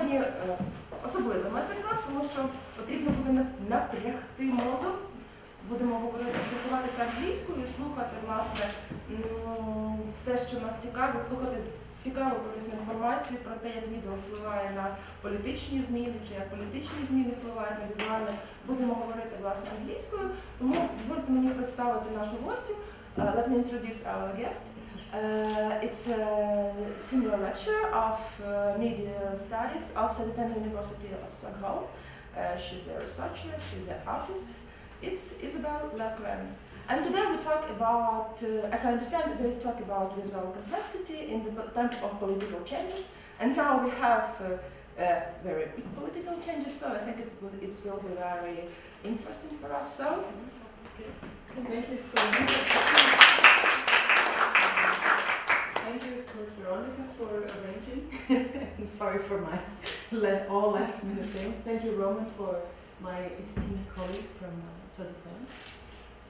Сьогодні особливий майстер-клас, тому що потрібно буде напрягти мозок. Будемо говорити, спілкуватися англійською і слухати, власне, те, що нас цікавить, слухати цікаву, корисну інформацію про те, як відео впливає на політичні зміни, чи як політичні зміни впливають на візуальне. Будемо говорити, власне, англійською. Тому дозвольте мені представити нашу гостю. Let me introduce our guest. It's a senior lecturer of media studies of Частина University of Stockholm. She's a researcher, she's an artist. It's Ізабель Лефгрен. And today we talk about, as I understand, we talk about visual complexity in the times of political changes. And now we have very big political changes, so I think it will be very interesting for us. So, thank you so much. Thank you, of course, Veronica, for arranging. I'm sorry for my all last-minute things. Thank you, Roman, for my esteemed colleague from Södertörn,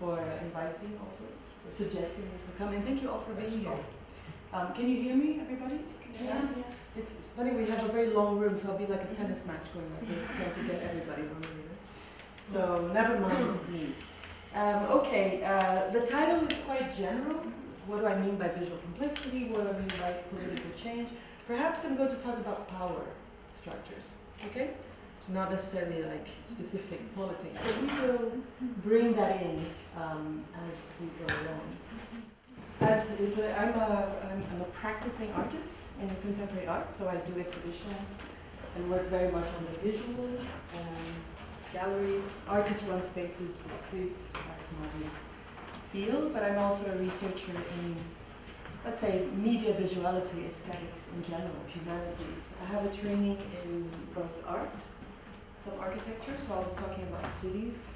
for inviting also, for suggesting me to come. And thank you all for being here. Can you hear me, everybody? yeah. Yes. It's funny, we have a very long room, so I'll be like a tennis match going like this, trying to get everybody from here. So, never mind me. Okay, the title is quite general. What do I mean by visual complexity? What do I mean by political change? Perhaps I'm going to talk about power structures, okay? Not necessarily like specific politics, but we will bring that in as we go along. I'm a practicing artist in contemporary art, so I do exhibitions and work very much on the visual, galleries, artist-run spaces, the street, that's my field, but I'm also a researcher in, let's say, media visuality, aesthetics in general, humanities. I have a training in both art, some architecture, so I'll be talking about cities,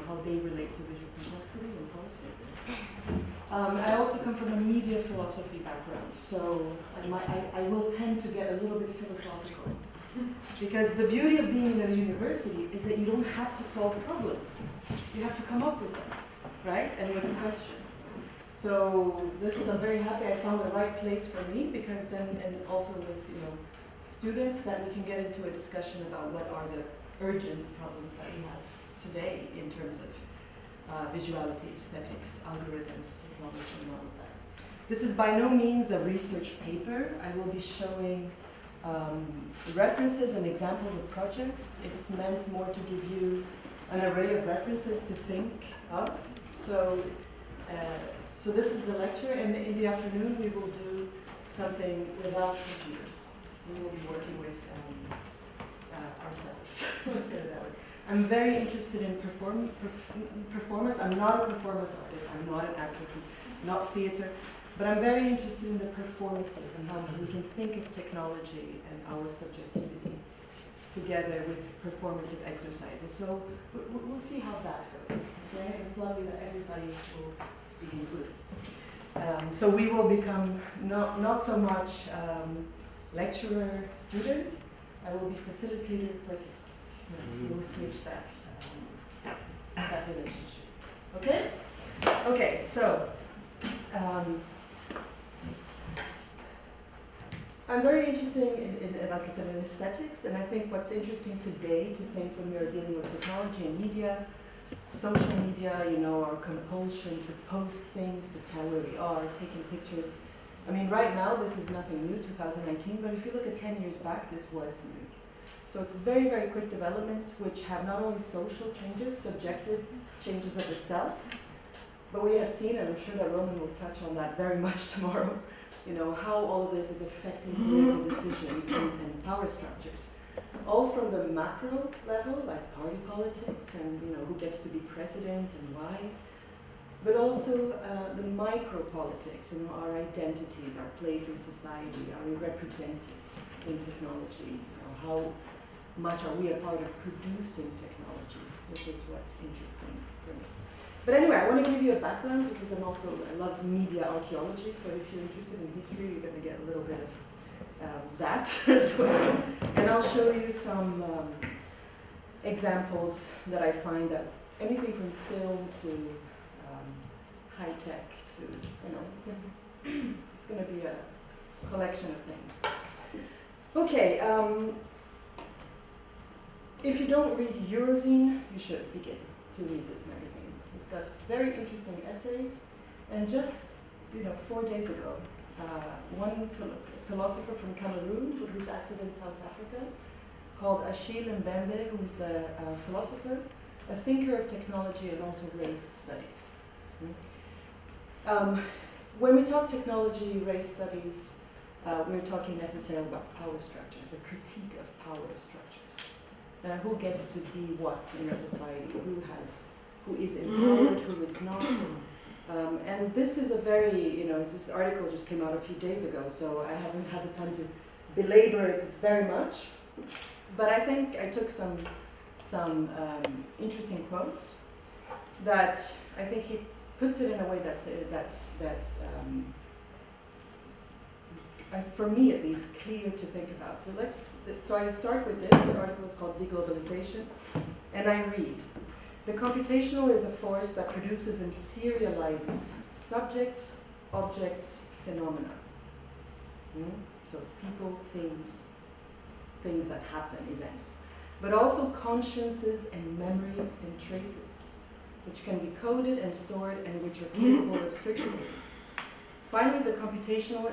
how they relate to visual complexity and politics. I also come from a media philosophy background, so I will tend to get a little bit philosophical. Because the beauty of being in a university is that you don't have to solve problems. You have to come up with them, right? And with questions. So this is, I'm very happy I found the right place for me, because then, and also with students, that we can get into a discussion about what are the urgent problems that we have today in terms of visuality, aesthetics, algorithms, technology, and all of that. This is by no means a research paper. I will be showing references and examples of projects. It's meant more to give you an array of references to think of. So this is the lecture, and in the afternoon we will do something without computers. We will be working with ourselves. Let's get it that way. I'm very interested in performance. I'm not a performance artist. I'm not an actress, not theater. But I'm very interested in the performative and how we can think of technology and our subjectivity together with performative exercises. So we'll see how that goes. Okay? It's lovely that everybody will be included. So we will become not so much lecturer, student. I will be facilitator, participant. We'll switch that relationship. Okay? Okay, so I'm very interested in, like I said, in aesthetics, and I think what's interesting today to think when we are dealing with technology and media, social media, our compulsion to post things, to tell where we are, taking pictures. I mean, right now, this is nothing new, 2019, but if you look at 10 years back, this was new. So it's very, very quick developments which have not only social changes, subjective changes of the self, but we have seen, and I'm sure that Roman will touch on that very much tomorrow, how all of this is affecting political decisions and power structures. All from the macro level, like party politics and who gets to be president and why, but also the micro politics, our identities, our place in society, are we represented in technology? How much are we a part of producing technology, which is what's interesting for me. But anyway, I want to give you a background because I love media archaeology, so if you're interested in history, you're going to get a little bit of that as well. And I'll show you some examples that I find that anything from film to high tech to, it's going to be a collection of things. Okay, If you don't read Eurozine, you should begin to read this magazine. It's got very interesting essays, and just 4 days ago, one philosopher from Cameroon who's active in South Africa, called Achille Mbembe, who's a philosopher, a thinker of technology and also race studies. When we talk technology, race studies, we're talking necessarily about power structures, a critique of power structures. Who gets to be what in a society, who is empowered, who is not. And this is a very, this article just came out a few days ago, so I haven't had the time to belabor it very much. But I think I took some interesting quotes that I think he puts it in a way that's for me at least, clear to think about. So I start with this. The article is called Deglobalization, and I read: the computational is a force that produces and serializes subjects, objects, phenomena. So people, things that happen, events. But also consciences and memories and traces, which can be coded and stored and which are capable of circulating. Finally, the computational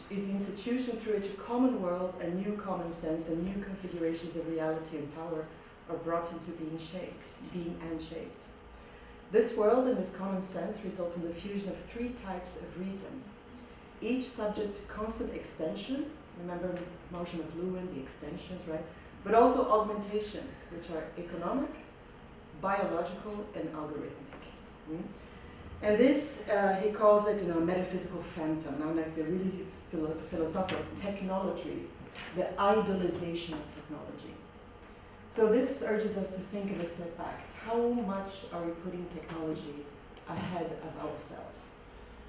is the institution through which a common world, a new common sense, and new configurations of reality and power are brought into being and shaped. This world and this common sense result from the fusion of 3 types of reason, each subject to constant extension. Remember motion of Lewin, the extensions, right? But also augmentation, which are economic, biological, and algorithmic. And this, he calls it, a metaphysical phantom. Now next, a really philosophical technology, the idolization of technology. So this urges us to think of a step back. How much are we putting technology ahead of ourselves?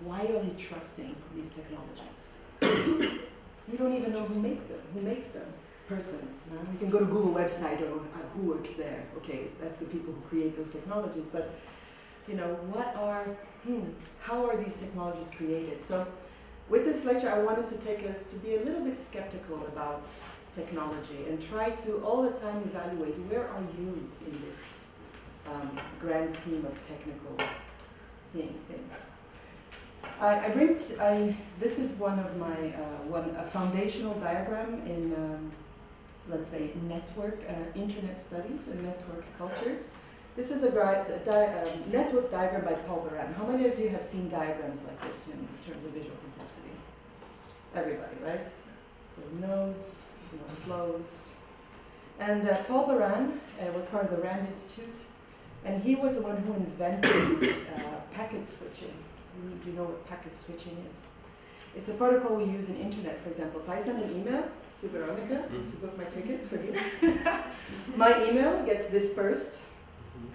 Why are we trusting these technologies? We don't even know who makes them. Persons. You can go to Google website or who works there. Okay, that's the people who create those technologies. But how are these technologies created? So with this lecture, I want us to take us to be a little bit skeptical about technology and try to all the time evaluate where are you in this grand scheme of technical things. This is one of my, a foundational diagram in, let's say, internet studies and network cultures. This is a network diagram by Paul Baran. How many of you have seen diagrams like this in terms of visual complexity? Everybody, right? So nodes, flows. And Paul Baran was part of the RAND Institute, and he was the one who invented packet switching. Do you know what packet switching is? It's a protocol we use in internet, for example. If I send an email to Veronica to book my tickets for you, my email gets dispersed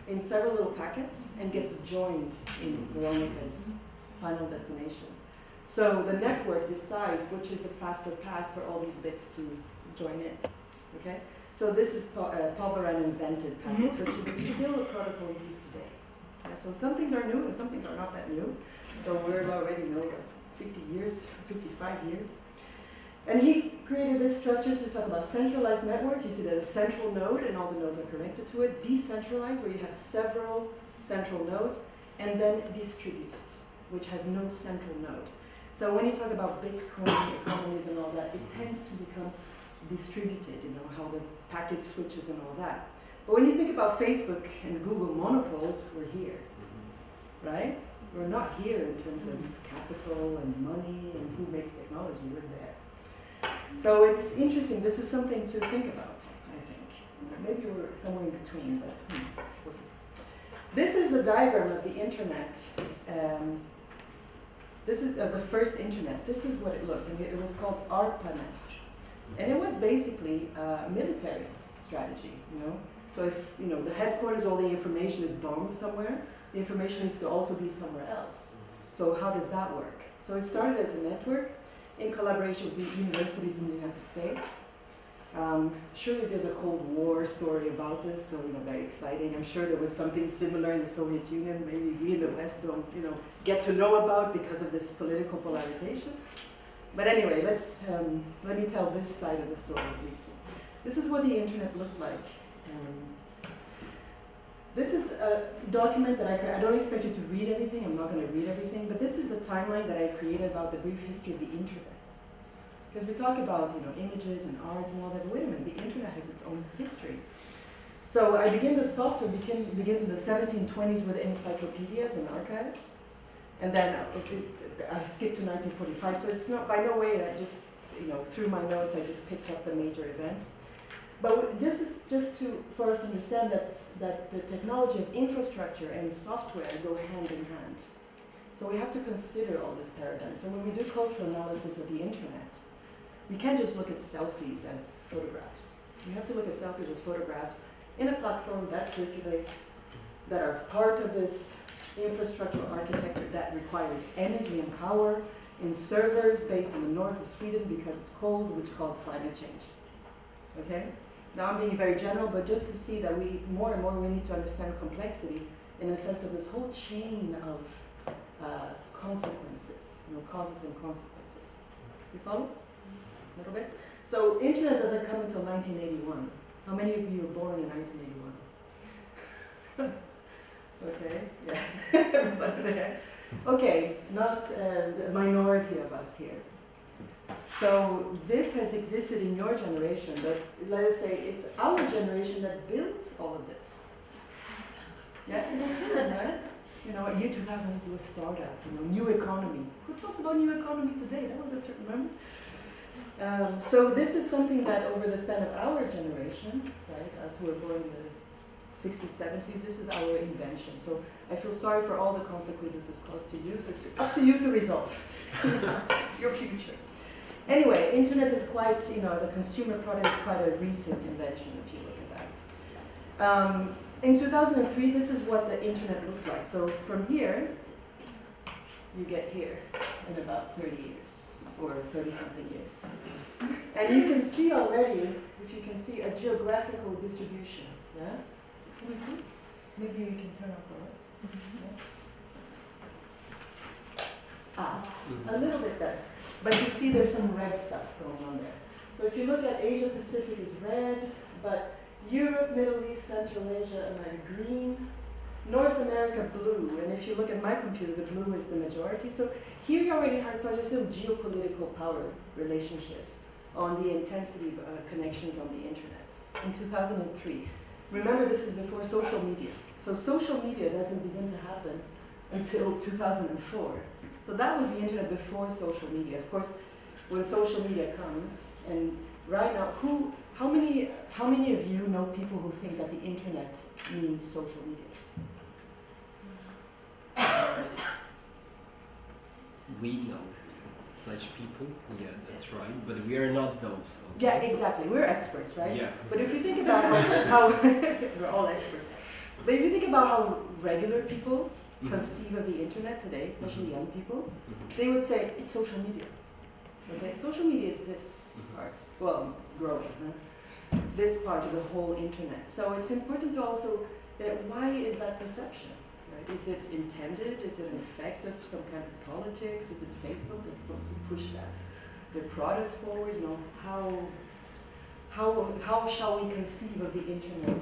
in several little packets and gets joined in Veronica's final destination. So the network decides which is the faster path for all these bits to join in. Okay? So this is Paul Baran invented packet switching, which is still a protocol used today. Yeah, so some things are new and some things are not that new. So we're already 50 years, 55 years. And he created this structure to talk about centralized network. You see there's a central node and all the nodes are connected to it. Decentralized, where you have several central nodes, and then distributed, which has no central node. So when you talk about Bitcoin economies and all that, it tends to become distributed, how the packet switches and all that. But when you think about Facebook and Google monopoles, we're here, right? We're not here in terms of capital and money and who makes technology, we're there. So it's interesting, this is something to think about, I think. Maybe we're somewhere in between, but we'll see. This is a diagram of the internet. This is the first internet. This is what it looked, and it was called ARPANET. And it was basically a military strategy, So if, the headquarters, all the information is bombed somewhere, the information needs to also be somewhere else. So how does that work? So it started as a network in collaboration with the universities in the United States. Surely there's a Cold War story about this, so very exciting. I'm sure there was something similar in the Soviet Union, maybe we in the West don't get to know about because of this political polarization. But anyway, let me tell this side of the story at least. This is what the internet looked like This is a document that I don't expect you to read everything. I'm not going to read everything, but this is a timeline that I've created about the brief history of the internet. Because we talk about images and art and all that, but wait a minute, the internet has its own history. So I begin the software begins in the 1720s with encyclopedias and archives, and then I skip to 1945. So it's not by no way I just through my notes I just picked up the major events. But this is just for us to understand that the technology of infrastructure and software go hand in hand. So we have to consider all these paradigms. And when we do cultural analysis of the internet, we can't just look at selfies as photographs. We have to look at selfies as photographs in a platform that circulate, that are part of this infrastructural architecture that requires energy and power in servers based in the north of Sweden because it's cold, which causes climate change. Okay? Now I'm being very general, but just to see that more and more we need to understand complexity in a sense of this whole chain of consequences, causes and consequences. You follow? A little bit? So internet doesn't come until 1981. How many of you were born in 1981? Okay, yeah, everybody there. Okay, not a minority of us here. So this has existed in your generation, but let us say it's our generation that built all of this. Yeah, it's true, right? Year 2000, let's do a startup, new economy. Who talks about new economy today? That was a term, remember? So this is something that over the span of our generation, right, us who were born in the 60s, 70s, this is our invention. So I feel sorry for all the consequences it's caused to you, so it's up to you to resolve. It's your future. Anyway, internet is quite, as a consumer product, it's quite a recent invention if you look at that. In 2003, this is what the internet looked like. So from here, you get here in about 30 years, or 30-something years. And you can see already, if you can see, a geographical distribution. Yeah? Can you see? Maybe you can turn off the lights. Yeah? A little bit better. But you see there's some red stuff going on there. So if you look at Asia Pacific is red, but Europe, Middle East, Central Asia, America green, North America blue, and if you look at my computer, the blue is the majority. So here you already heard some just little geopolitical power relationships on the intensity of connections on the internet in 2003. Remember, this is before social media. So social media doesn't begin to happen until 2004. So that was the internet before social media. Of course, when social media comes, and right now, how many of you know people who think that the internet means social media? We know such people, yeah, that's right, but we are not those. Okay? Yeah, exactly. We're experts, right? Yeah. But if you think about how we're all experts. But if you think about how regular people conceive of the internet today, especially young people, they would say it's social media. Okay, social media is this part. Well, growing. Huh? This part of the whole internet. So it's important to also why is that perception? Right? Is it intended? Is it an effect of some kind of politics? Is it Facebook that wants to push their products forward? How shall we conceive of the internet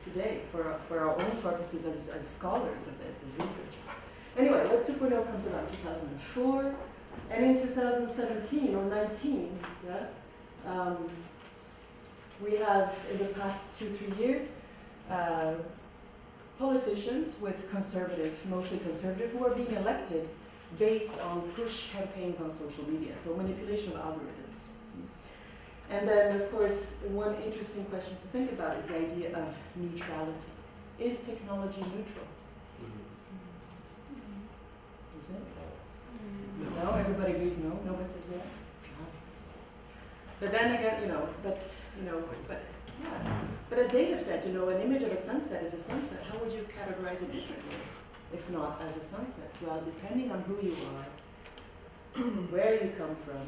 today for our own purposes as scholars of this, as researchers? Anyway, Web 2.0 comes around 2004, and in 2017 or 19, yeah, we have in the past 2-3 years politicians with mostly conservative, who are being elected based on push campaigns on social media, so manipulation of algorithms. And then, of course, one interesting question to think about is the idea of neutrality. Is technology neutral? Is it? No, everybody agrees no. Nobody says yes. But then again, but a data set, an image of a sunset is a sunset. How would you categorize it differently, if not as a sunset? Well, depending on who you are, where you come from,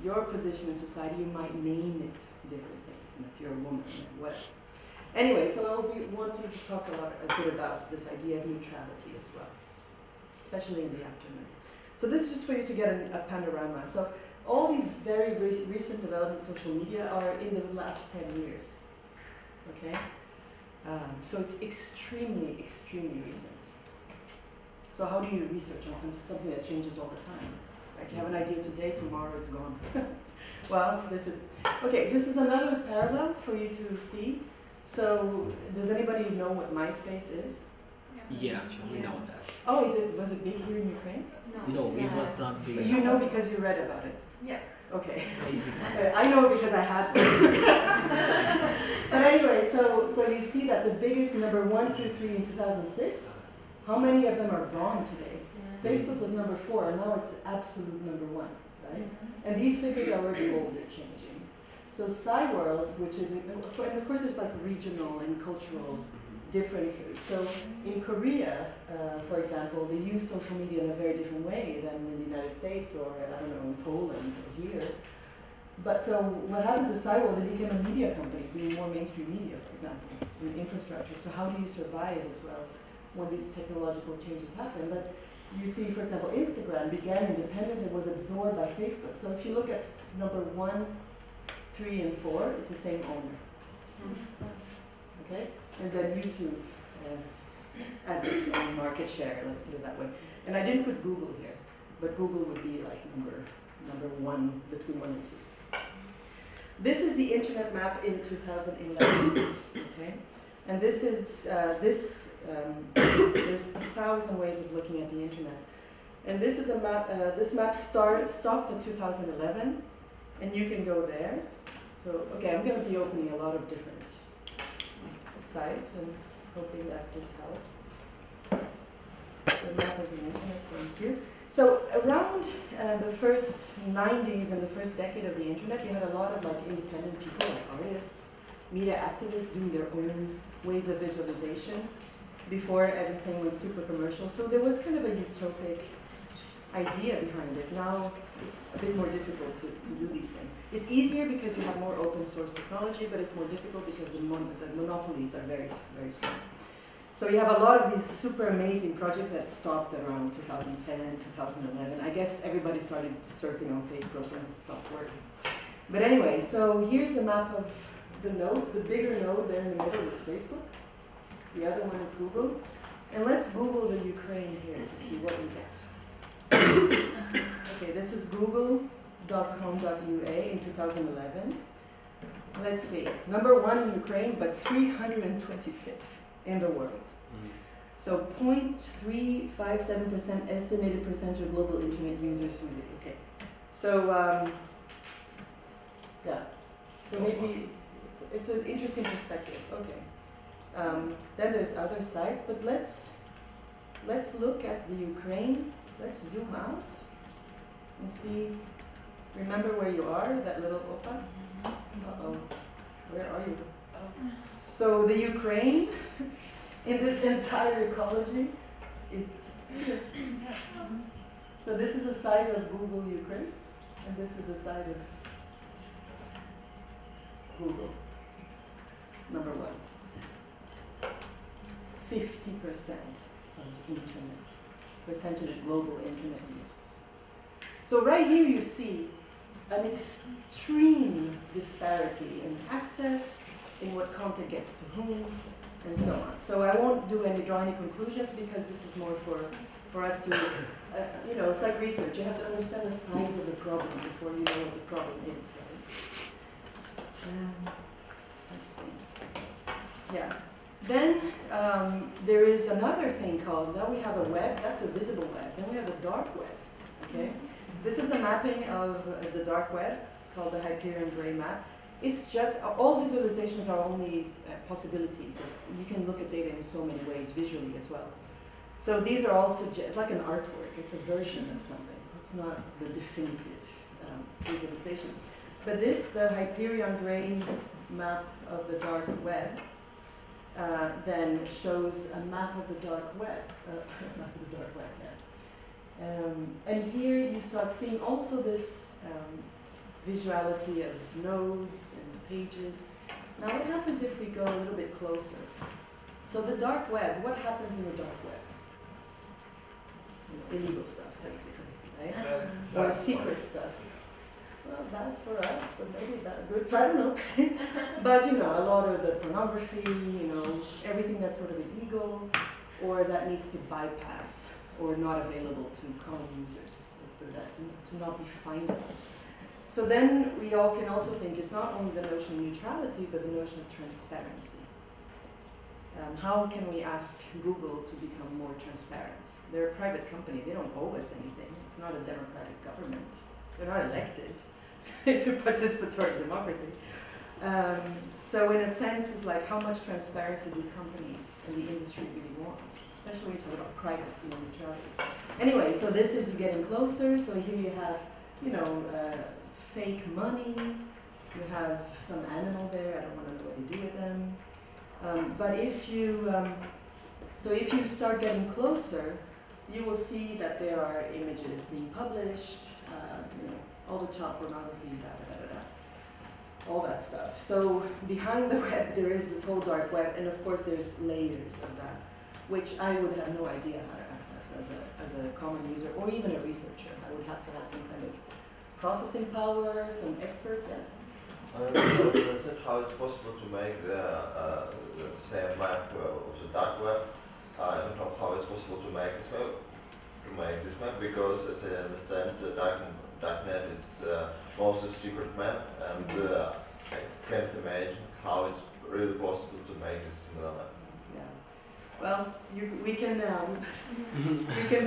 your position in society, you might name it different things. And if you're a woman, whatever. Anyway, so I'll want you to talk a bit about this idea of neutrality as well, especially in the afternoon. So this is just for you to get a panorama. So all these very recent developments in social media are in the last 10 years. Okay? So it's extremely, extremely recent. So how do you research on something that changes all the time? Like you have an idea today, tomorrow it's gone. Well, this is another parallel for you to see. So does anybody know what MySpace is? Yeah, we know that. Oh, was it big here in Ukraine? No, it was not big. But you know because you read about it? Yeah. Okay. Basically. I know it because I had one. But anyway, so you see that the biggest number 1, 2, 3 in 2006, how many of them are gone today? Facebook was number 4, and now it's absolute number 1, right? And these figures are already older, changing. So Cyworld, which is, and of course there's like regional and cultural differences. So in Korea, for example, they use social media in a very different way than in the United States or, I don't know, in Poland or here. But so what happened to Cyworld, they became a media company doing more mainstream media, for example, in infrastructure. So how do you survive as well when these technological changes happen? But you see, for example, Instagram began independent and was absorbed by Facebook. So if you look at number 1, 3, and 4, it's the same owner. Okay? And then YouTube as its own market share, let's put it that way. And I didn't put Google here, but Google would be like number 1, between 1 and 2. This is the internet map in 2011, okay? And this is, there's 1,000 ways of looking at the internet. And this is a map, this map stopped at 2011, and you can go there. So, okay, I'm gonna be opening a lot of different sites and hoping that this helps. The map of the internet, thank you. So around the first 90s and the first decade of the internet, you had a lot of like independent people, like artists, media activists doing their own ways of visualization before everything went super commercial. So there was kind of a utopic idea behind it. Now it's a bit more difficult to do these things. It's easier because you have more open source technology, but it's more difficult because the monopolies are very, very strong. So you have a lot of these super amazing projects that stopped around 2010, 2011. I guess everybody started surfing on Facebook and stopped working. But anyway, so here's a map of the nodes. The bigger node there in the middle is Facebook. The other one is Google. And let's Google the Ukraine here to see what we get. Okay, this is google.com.ua in 2011. Let's see, number 1 in Ukraine, but 325th in the world. So 0.357% estimated percentage of global internet users use it. Okay, so yeah, so maybe it's an interesting perspective. Okay, then there's other sites, but let's look at the Ukraine. Let's zoom out and see. Remember where you are, that little opa? Uh-oh, where are you? Oh. So the Ukraine in this entire ecology is here. So this is the size of Google Ukraine, and this is the size of Google, number 1. 50% of internet, percentage of global internet users. So right here you see an extreme disparity in access, in what content gets to whom, and so on. So I won't draw any conclusions because this is more for us to, you know, it's like research. You have to understand the size of the problem before you know what the problem is, right? Let's see. Yeah. Then there is another thing called, now we have a web, that's a visible web. Then we have a dark web, okay? This is a mapping of the dark web called the Hyperion Gray map. It's just, all visualizations are only possibilities. You can look at data in so many ways, visually as well. So these are also, it's like an artwork. It's a version of something. It's not the definitive visualization. But this, the Hyperion Gray map of the dark web, then shows a map of the dark web. And here you start seeing also this visuality of nodes and pages. Now what happens if we go a little bit closer? So the dark web, what happens in the dark web? Illegal stuff, basically, right? Or secret stuff. Well, bad for us, but maybe good, I don't know. But you know, a lot of the pornography, you know, everything that's sort of illegal or that needs to bypass or not available to common users, let's put it that, to not be findable. So then we all can also think it's not only the notion of neutrality, but the notion of transparency. How can we ask Google to become more transparent? They're a private company, they don't owe us anything. It's not a democratic government. They're not elected. It's a participatory democracy. So in a sense, it's like how much transparency do companies and the industry really want? Especially when you talk about privacy and neutrality. Anyway, so this is getting closer. So here you have, you know, fake money. You have some animal there. I don't want to know what they do with them. But if you, so if you start getting closer, you will see that there are images being published, you know, all the child pornography, all that stuff. So behind the web, there is this whole dark web, and of course there's layers of that, which I would have no idea how to access as a common user, or even a researcher. I would have to have some kind of processing power, some experts, yes? That's it, how it's possible to make the same map of the dark web. I don't know how it's possible to make this map, because as I understand, the darknet is mostly secret map, and I can't imagine how it's really possible to make a similar map. Yeah. Well, we can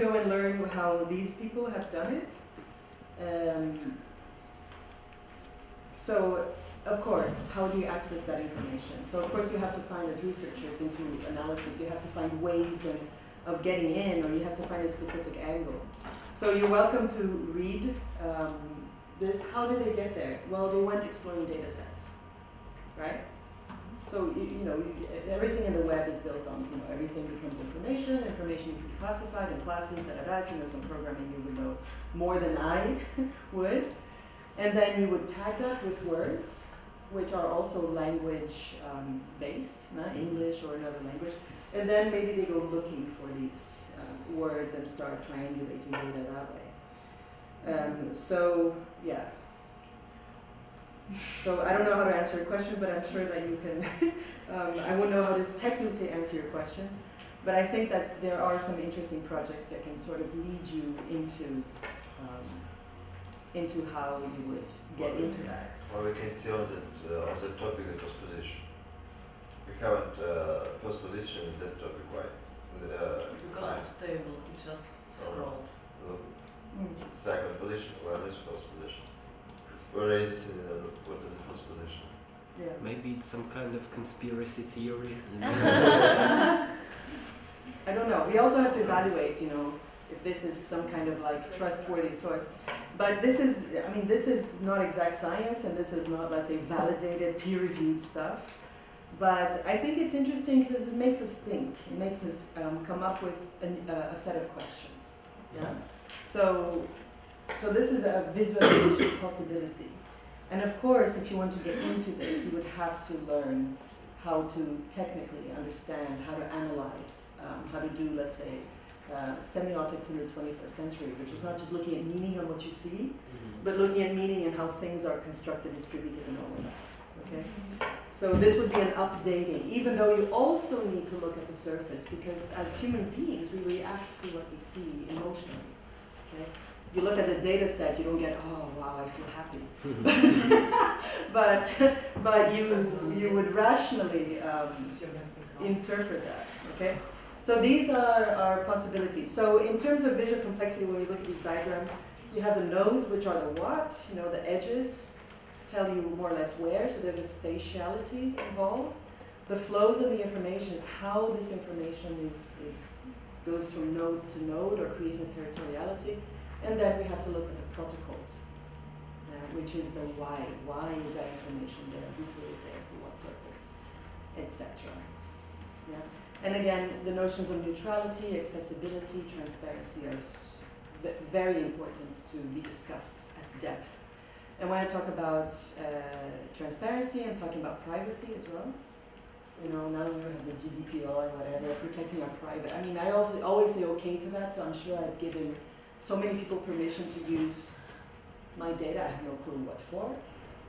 go and learn how these people have done it. So, of course, how do you access that information? So, of course, you have to find, as researchers into analysis, you have to find ways of getting in, or you have to find a specific angle. So you're welcome to read this. How did they get there? Well, they went exploring data sets, right? So, you know, everything in the web is built on, you know, everything becomes information. Information needs to be classified in classes, If you know some programming, you would know more than I would. And then you would tag that with words, which are also language based, English or another language. And then maybe they go looking for these words and start triangulating data that way. So, yeah. So I don't know how to answer your question, but I'm sure that you can, I wouldn't know how to technically answer your question, but I think that there are some interesting projects that can sort of lead you into how you would get into that. Well, we can see on the topic that was position. We haven't first position in that topic, why? Because it's stable, it's just scrolled. Second position, well, this first position. It's very interesting to know what is the first position. Yeah. Maybe it's some kind of conspiracy theory. I don't know. We also have to evaluate, you know, if this is some kind of like trustworthy source. But this is, I mean, this is not exact science, and this is not, let's say, validated, peer-reviewed stuff. But I think it's interesting because it makes us think. It makes us come up with a set of questions. Yeah. So this is a visualization possibility. And of course, if you want to get into this, you would have to learn how to technically understand, how to analyze, how to do, let's say, semiotics in the 21st century, which is not just looking at meaning on what you see, but looking at meaning and how things are constructed, distributed, and all of that. Okay? So this would be an updating, even though you also need to look at the surface, because as human beings, we react to what we see emotionally. Okay? You look at the data set, you don't get, oh wow, I feel happy. but you would rationally interpret that. Okay? So these are possibilities. So in terms of visual complexity, when you look at these diagrams, you have the nodes, which are the what, you know, the edges tell you more or less where, so there's a spatiality involved. The flows of the information is how this information goes from node to node or creates a territoriality. And then we have to look at the protocols, which is the why. Why is that information there? Who put it there? For what purpose? Etc. Yeah. And again, the notions of neutrality, accessibility, transparency are very important to be discussed at depth. And when I talk about transparency, I'm talking about privacy as well. You know, now we have the GDPR or whatever, protecting our private. I mean, I also always say okay to that, so I'm sure I've given so many people permission to use my data. I have no clue what for.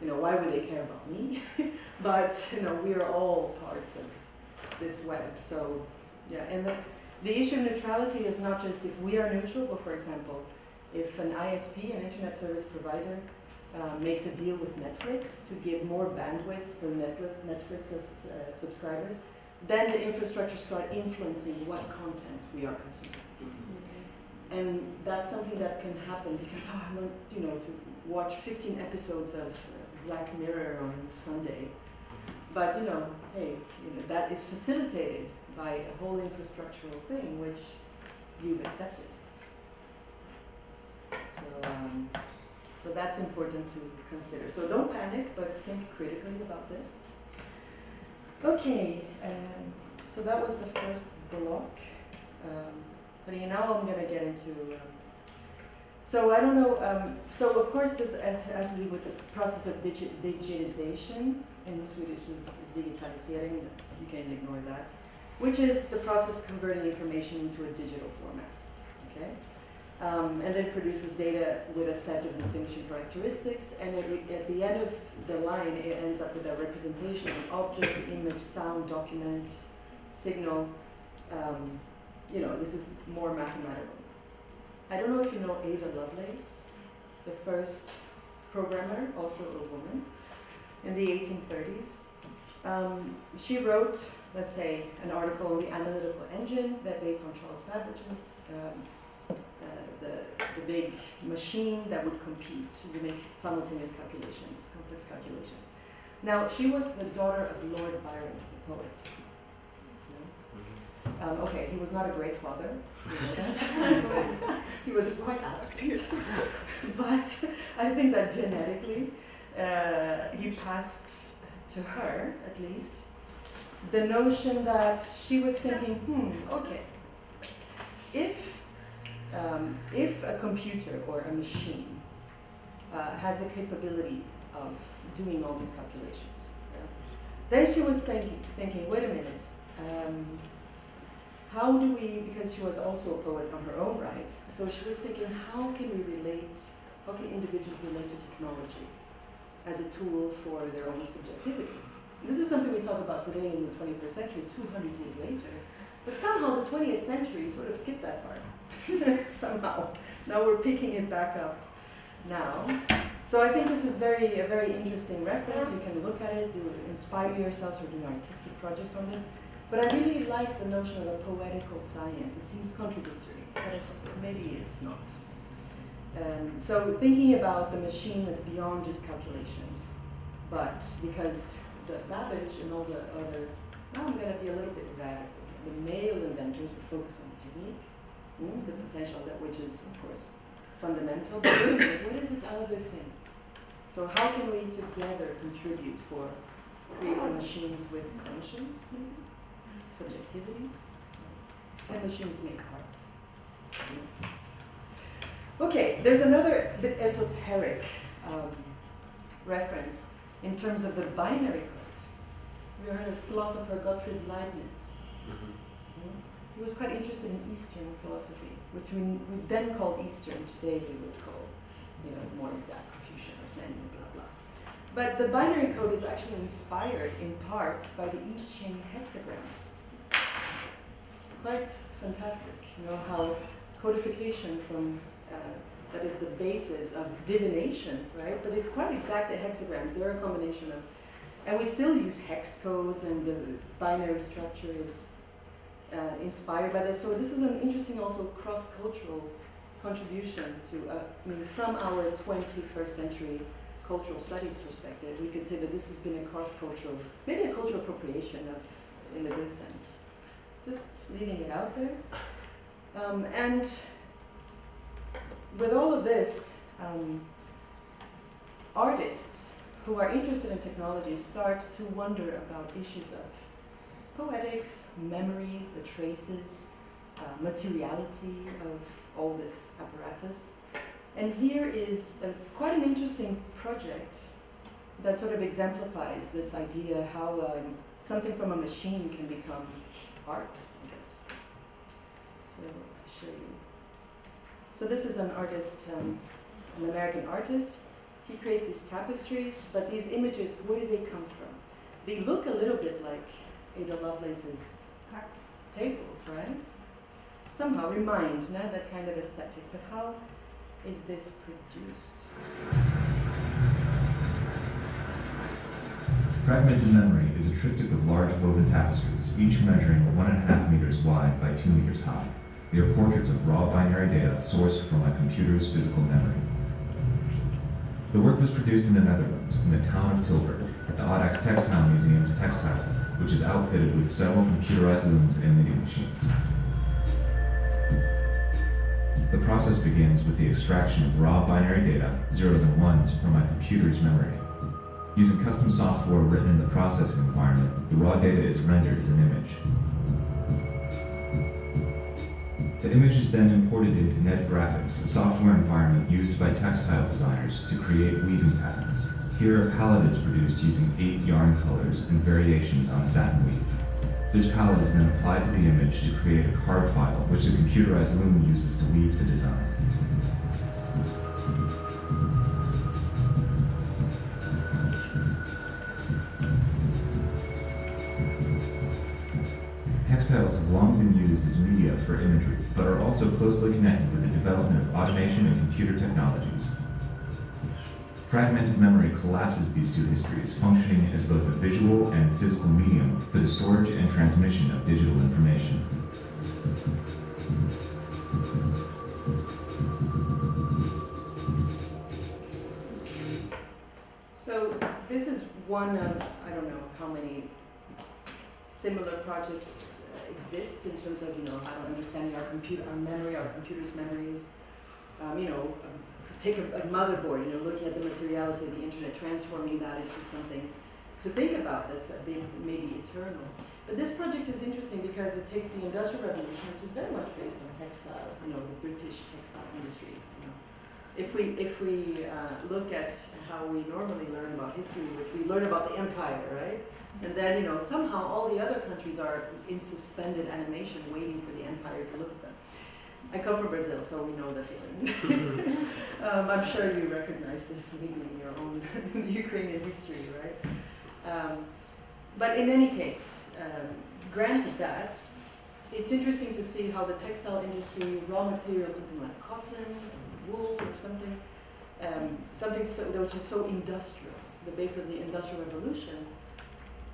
you know, why would they care about me? But, you know, we are all parts of this web. So, yeah, and the issue of neutrality is not just if we are neutral, but for example, if an ISP, an internet service provider, makes a deal with Netflix to give more bandwidth for Netflix subscribers, then the infrastructure start influencing what content we are consuming. And that's something that can happen because, oh, I want, you know, to watch 15 episodes of Black Mirror on Sunday. But, you know, hey, you know, that is facilitated by a whole infrastructural thing which you've accepted. So that's important to consider. So don't panic, but think critically about this. Okay, so that was the first block. But now I'm going to get into. So I don't know. So of course this has to do with the process of digitization. In Swedish is digitalisering. You can ignore that, which is the process of converting information into a digital format. Okay. And then produces data with a set of distinguishing characteristics, and at the end of the line it ends up with a representation of an object, image, sound, document, signal. You know, this is more mathematical. I don't know if you know Ada Lovelace, the first programmer, also a woman, in the 1830s. She wrote, let's say, an article on the analytical engine that based on Charles Babbage's the big machine that would compute to make simultaneous calculations, complex calculations. Now, she was the daughter of Lord Byron, the poet. Okay, he was not a great father, you know that. He was quite absent. But I think that genetically, he passed to her, at least, the notion that she was thinking, okay, if a computer or a machine has the capability of doing all these calculations, then she was thinking, wait a minute, how do we, because she was also a poet on her own right, so she was thinking, how can individuals relate to technology as a tool for their own subjectivity? And this is something we talk about today in the 21st century, 200 years later, but somehow the 20th century sort of skipped that part. Somehow. Now we're picking it back up now. So I think this is a very interesting reference. You can look at it, inspire yourselves, or do artistic projects on this. But I really like the notion of a poetical science. It seems contradictory, but maybe it's not. So thinking about the machine as beyond just calculations, but because the Babbage and all the other, now I'm going to be a little bit radical. The male inventors were focused on the technique, the potential of that, which is, of course, fundamental. But wait a minute, what is this other thing? So how can we together contribute for creating machines with conscience, maybe? Subjectivity? Can machines make art? Okay, there's another bit esoteric reference in terms of the binary code. We heard of philosopher Gottfried Leibniz. He was quite interested in Eastern philosophy, which we then called Eastern. Today we would call, more exact, Confucian or Zen, blah blah. But the binary code is actually inspired in part by the I Ching hexagrams. Quite fantastic, how codification from that is the basis of divination, right? But it's quite exact, the hexagrams. They're a combination of, and we still use hex codes, and the binary structure is inspired by this. So this is an interesting also cross-cultural contribution to, from our 21st century cultural studies perspective, we could say that this has been a cross-cultural, maybe a cultural appropriation in the good sense. Just leaving it out there. And with all of this, artists who are interested in technology start to wonder about issues of poetics, memory, the traces, materiality of all this apparatus. And here is quite an interesting project that sort of exemplifies this idea how something from a machine can become art, I guess. So I'll show you. So this is an artist, an American artist, he creates these tapestries, but these images, where do they come from? They look a little bit like Ada Lovelace's tables, right? Somehow remind, not that kind of aesthetic, but how is this produced? Fragmented Memory is a triptych of large woven tapestries, each measuring 1.5 meters wide by 2 meters high. They are portraits of raw binary data sourced from a computer's physical memory. The work was produced in the Netherlands, in the town of Tilburg, at the Audax Textile Museum's textile, which is outfitted with several computerized looms and knitting machines. The process begins with the extraction of raw binary data, zeros and ones, from my computer's memory. Using custom software written in the processing environment, the raw data is rendered as an image. The image is then imported into NetGraphics, a software environment used by textile designers to create weaving patterns. Here, a palette is produced using 8 yarn colors and variations on satin weave. This palette is then applied to the image to create a card file, which the computerized loom uses to weave the design. Textiles have long been used as media for imagery, but are also closely connected with the development of automation and computer technologies. Fragmented memory collapses these two histories, functioning as both a visual and physical medium for the storage and transmission of digital information. So this is one of, I don't know how many similar projects exist in terms of, understanding our memory, our computer's memories. Take a motherboard, looking at the materiality of the internet, transforming that into something to think about that's a bit maybe eternal. But this project is interesting because it takes the Industrial Revolution, which is very much based on textile, the British textile industry. If we look at how we normally learn about history, which we learn about the empire, right? And then, somehow all the other countries are in suspended animation waiting for the empire to look at them. I come from Brazil, so we know the feeling. I'm sure you recognize this maybe in your own Ukrainian history, right? But in any case, granted that, it's interesting to see how the textile industry, raw materials, something like cotton, wool or something, which is so industrial, the base of the Industrial Revolution,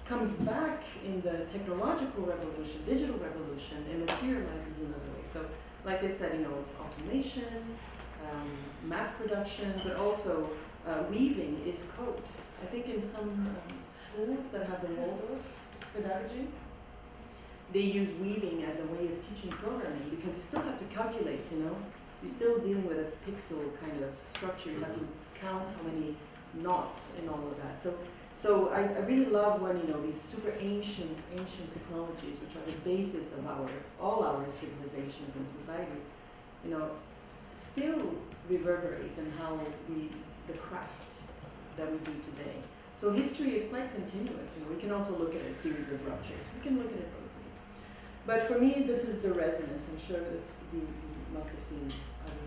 comes back in the technological revolution, digital revolution, and materializes in another way. So, like they said, it's automation, mass production, but also weaving is code. I think in some schools that have the Waldorf pedagogy, they use weaving as a way of teaching programming because you still have to calculate, You're still dealing with a pixel kind of structure. You have to count how many knots and all of that. So I really love when, these super ancient technologies, which are the basis of all our civilizations and societies, still reverberate in how the craft that we do today. So history is quite continuous. We can also look at a series of ruptures. We can look at it both ways. But for me, this is the resonance. I'm sure that you must have seen other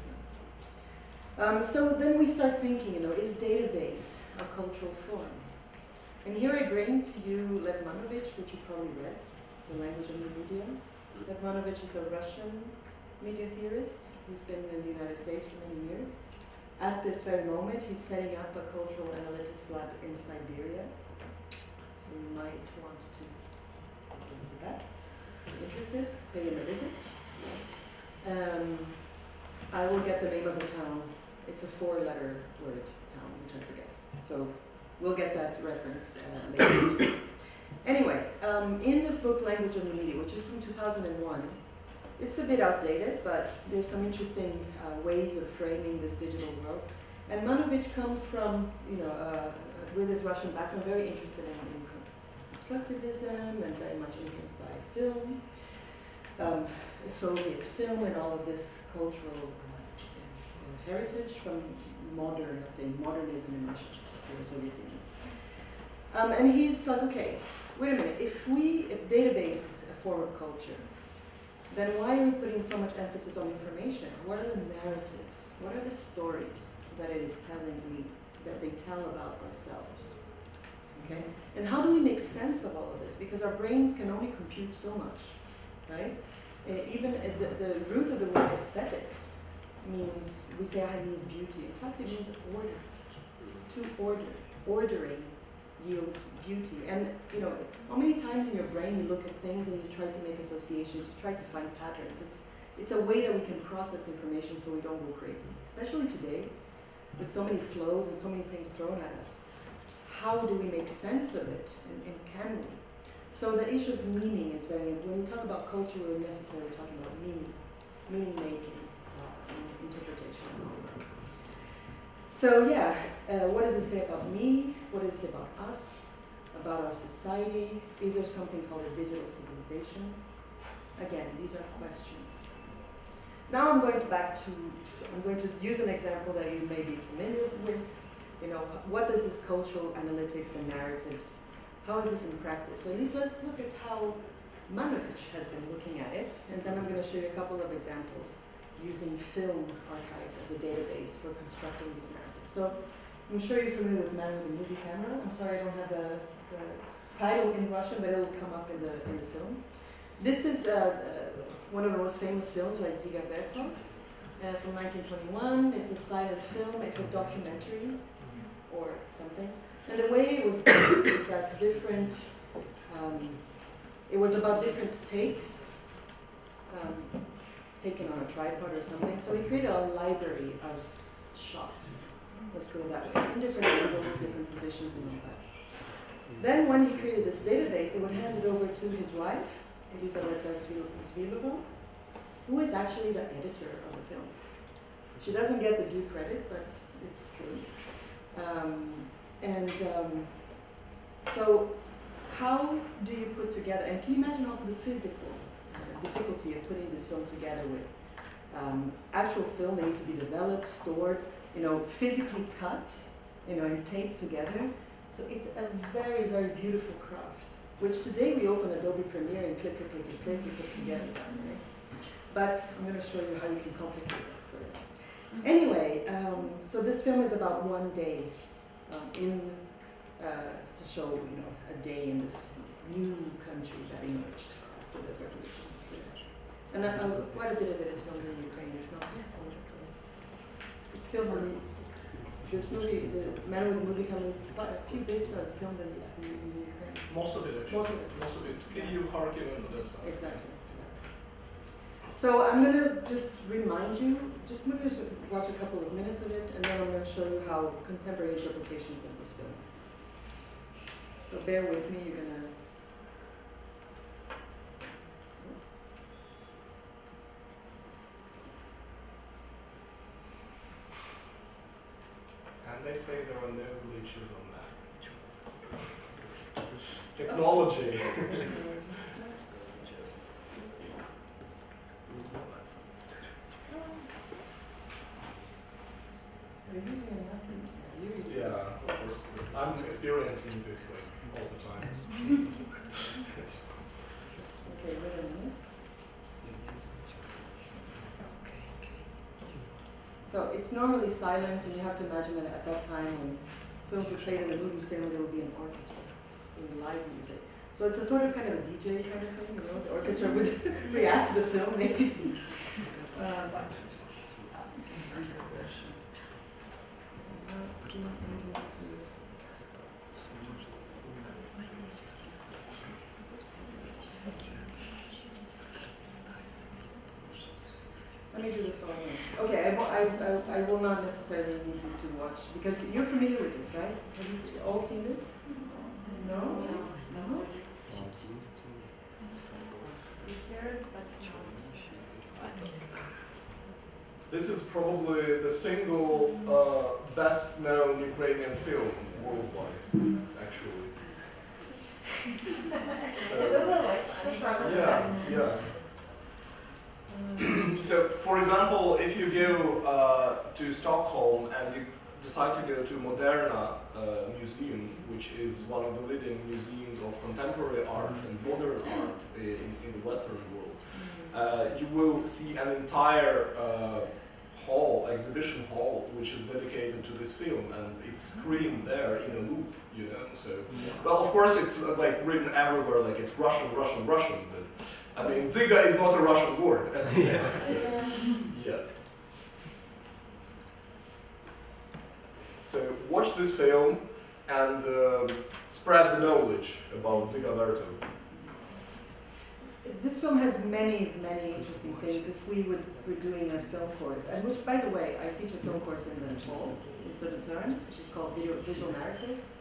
things. So then we start thinking, is database a cultural form? And here I bring to you Lefmanovich, which you probably read, The Language of the Media. Lefmanovich is a Russian media theorist who's been in the United States for many years. At this very moment, he's setting up a cultural analytics lab in Siberia. So you might want to look at that. If you're interested, pay him a visit. I will get the name of the town. It's a 4-letter word town, which I forget. So we'll get that reference later. Anyway, in this book, Language of the Media, which is from 2001, it's a bit outdated, but there's some interesting ways of framing this digital world. And Manovich comes from, with his Russian background, very interested in constructivism and very much influenced by film, Soviet film, and all of this cultural heritage from modernism in Russia, the Soviet Union. And he's like, okay, wait a minute, if database is a form of culture, then why are we putting so much emphasis on information? What are the narratives? What are the stories that it is telling me that they tell about ourselves. Okay? And how do we make sense of all of this? Because our brains can only compute so much, right? Even the root of the word aesthetics means, we say, it means beauty. In fact, it means order. To order. Ordering yields beauty. And, you know, how many times in your brain you look at things and you try to make associations, you try to find patterns. It's a way that we can process information so we don't go crazy. Especially today, with so many flows and so many things thrown at us. How do we make sense of it, and can we? So the issue of meaning is very important. When we talk about culture, we're necessarily talking about meaning making, interpretation. So yeah, what does it say about me? What does it say about us? About our society? Is there something called a digital civilization? Again, these are questions. Now I'm going to use an example that you may be familiar with. You know, what does this cultural analytics and narratives, how is this in practice? So at least let's look at how Manovich has been looking at it, and then I'm going to show you a couple of examples using film archives as a database for constructing these narratives. So I'm sure you're familiar with Man with a Movie Camera. I'm sorry I don't have the title in Russian, but it will come up in the film. This is one of the most famous films by Ziga Vertov from 1921. It's a silent film, it's a documentary or something. And the way it was done is that it was about different takes taken on a tripod or something. So he created a library of shots, let's put it that way, in different angles, different positions and all that. Then when he created this database, he would hand it over to his wife, Elizaveta Svilova, who is actually the editor of the film. She doesn't get the due credit, but it's true. So how do you put together, and can you imagine also the physical difficulty of putting this film together with actual film that needs to be developed, stored, you know, physically cut, you know, and taped together. So it's a very, very beautiful craft, which today we open Adobe Premiere and click, click, click, click, click, you put together, right? But I'm going to show you how you can complicate it further. Anyway, so this film is about one day to show, you know, a day in this new country that emerged after the revolution. And quite a bit of it is filmed in Ukraine, if not. It's filmed in this movie, the Man with the Movie Camera, quite a few bits are filmed in Ukraine. Most of it, actually. Most of it. Most of it. Kyiv, Kharkiv, and Odessa. Exactly. So I'm going to just remind you, just watch a couple of minutes of it, and then I'm going to show you how contemporary interpretations of this film. So bear with me, you're going to... And they say there are no glitches on that. Technology. Yeah, of course. I'm experiencing this all the time. Okay, wait a minute. So it's normally silent, and you have to imagine that at that time when films were played in the movie cinema, there would be an orchestra in live music. So it's a sort of kind of a DJ kind of thing, you know, the orchestra would react to the film maybe. Let me do the following. Okay, I will not necessarily need you to watch, because you're familiar with this, right? Have you all seen this? No? No? This is probably the single best known Ukrainian film worldwide, actually. Yeah. So, for example, if you go to Stockholm and you decide to go to Moderna Museum, which is one of the leading museums of contemporary art and modern art in the Western world, you will see an entire hall, exhibition hall, which is dedicated to this film, and it's screened there in a loop, you know. So, well, of course, it's like written everywhere, like it's Russian, Russian, Russian. But I mean, Ziga is not a Russian word, as we know. So, yeah. So watch this film and spread the knowledge about Ziga Verto. This film has many, many interesting things. If we were doing a film course, and which, by the way, I teach a film course in the fall, in Södertörn, which is called Visual Narratives.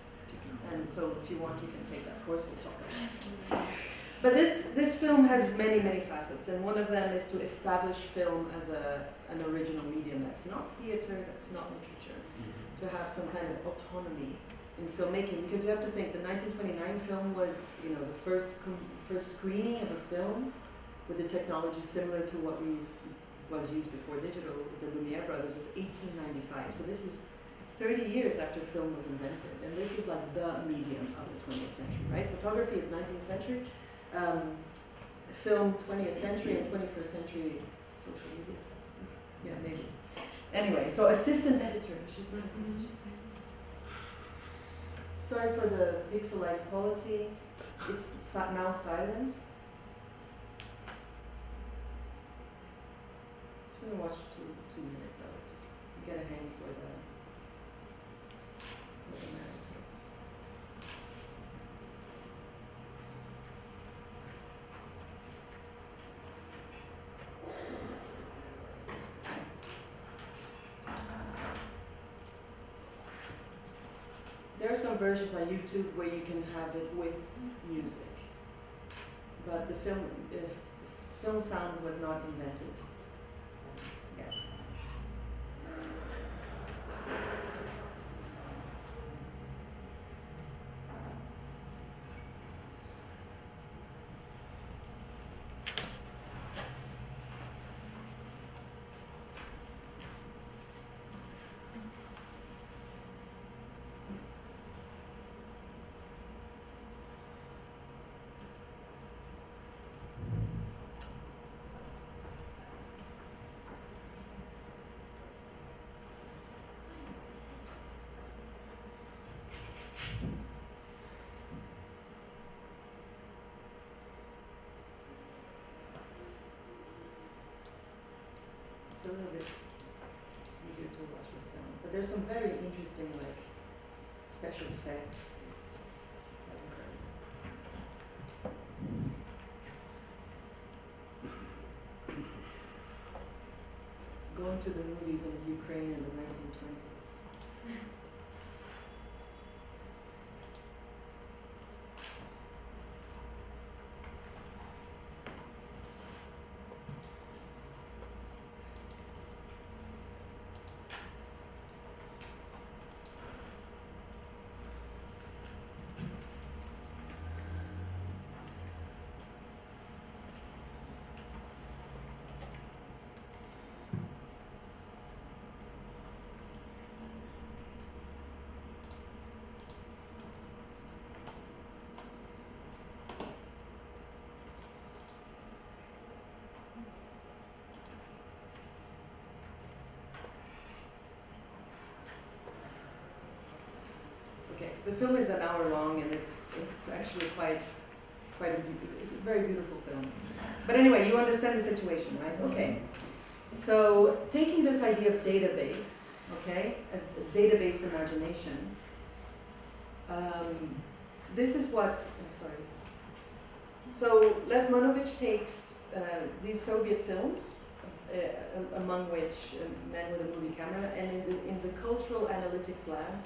And so if you want, you can take that course, we'll talk about it. But this film has many, many facets, and one of them is to establish film as an original medium that's not theater, that's not literature, to have some kind of autonomy in filmmaking, because you have to think the 1929 film was, you know, the first screening of a film with a technology similar to what was used before digital with the Lumiere brothers was 1895. So this is 30 years after film was invented, and this is like the medium of the 20th century, right? Photography is 19th century, film 20th century, and 21st century social media. Yeah, maybe. Anyway, so assistant editor. She's not assistant, she's editor. Sorry for the pixelized quality. It's now silent. Just gonna watch two minutes of it, just get a hang for the narrative. There are some versions on YouTube where you can have it with music, but the film sound was not invented yet. It's a little bit easier to watch with sound, but there's some very interesting, like, special effects. It's quite incredible. Going to the movies in the Ukraine in the 1920s. Okay, the film is an hour long, and it's actually it's a very beautiful film. But anyway, you understand the situation, right? Okay. So taking this idea of database, okay, as a database imagination, this is what, I'm sorry. So Lefmanovich takes these Soviet films, among which Men with a Movie Camera, and in the Cultural Analytics Lab,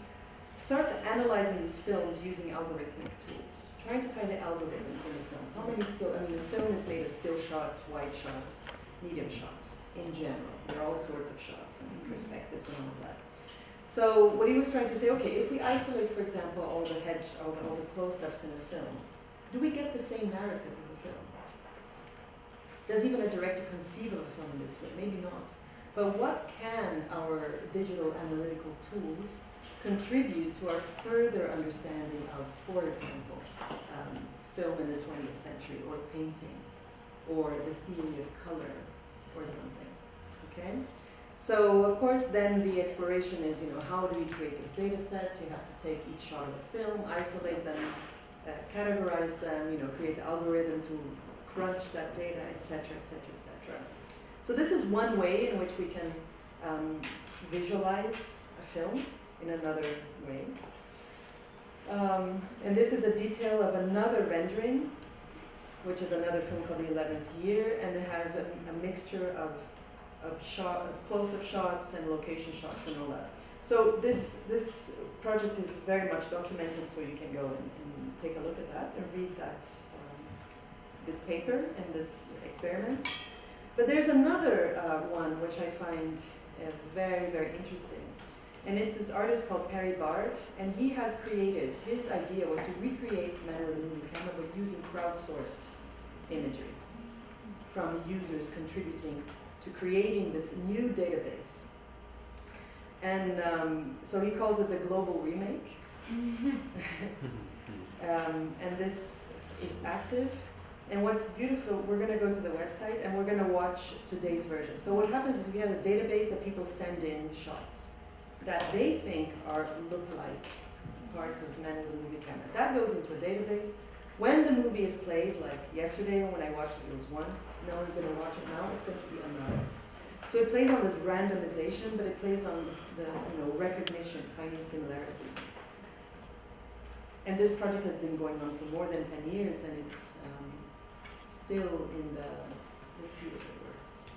start analyzing these films using algorithmic tools, trying to find the algorithms in the films. How many the film is made of still shots, wide shots, medium shots, in general. There are all sorts of shots and perspectives and all of that. So what he was trying to say, okay, if we isolate, for example, all the close-ups in a film, do we get the same narrative of the film? Does even a director conceive of a film in this way? Maybe not. But what can our digital analytical tools contribute to our further understanding of, for example, film in the 20th century, or painting, or the theory of color, or something, okay? So of course then the exploration is, how do we create those data sets? You have to take each shot of the film, isolate them, categorize them, create the algorithm to crunch that data, etc., etc., etc. So this is one way in which we can visualize a film in another way. And this is a detail of another rendering, which is another film called The 11th Year, and it has a mixture of close-up shots and location shots and all that. So this project is very much documented, so you can go and take a look at that and read that this paper and this experiment. But there's another one which I find very, very interesting. And it's this artist called Perry Bard, and he has created, his idea was to recreate Man with a Movie Camera but using crowdsourced imagery from users contributing to creating this new database. And so he calls it the Global Remake. And this is active. And what's beautiful, so we're going to go to the website and we're going to watch today's version. So what happens is we have a database that people send in shots that they think look like parts of Man with a Movie Camera. That goes into a database. When the movie is played, like yesterday when I watched it, it was one. Now I'm going to watch it now, it's going to be another. So it plays on this randomization, but it plays on this, recognition, finding similarities. And this project has been going on for more than 10 years, and it's still in the, let's see if it works.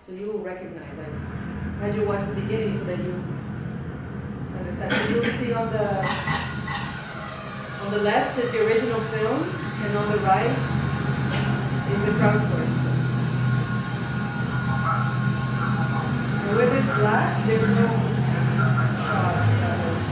So you will recognize, I had you watch the beginning so that you understand. So you'll see on the left is the original film, and on the right is the crowdsourced film. And where there's black, there's no shot that is.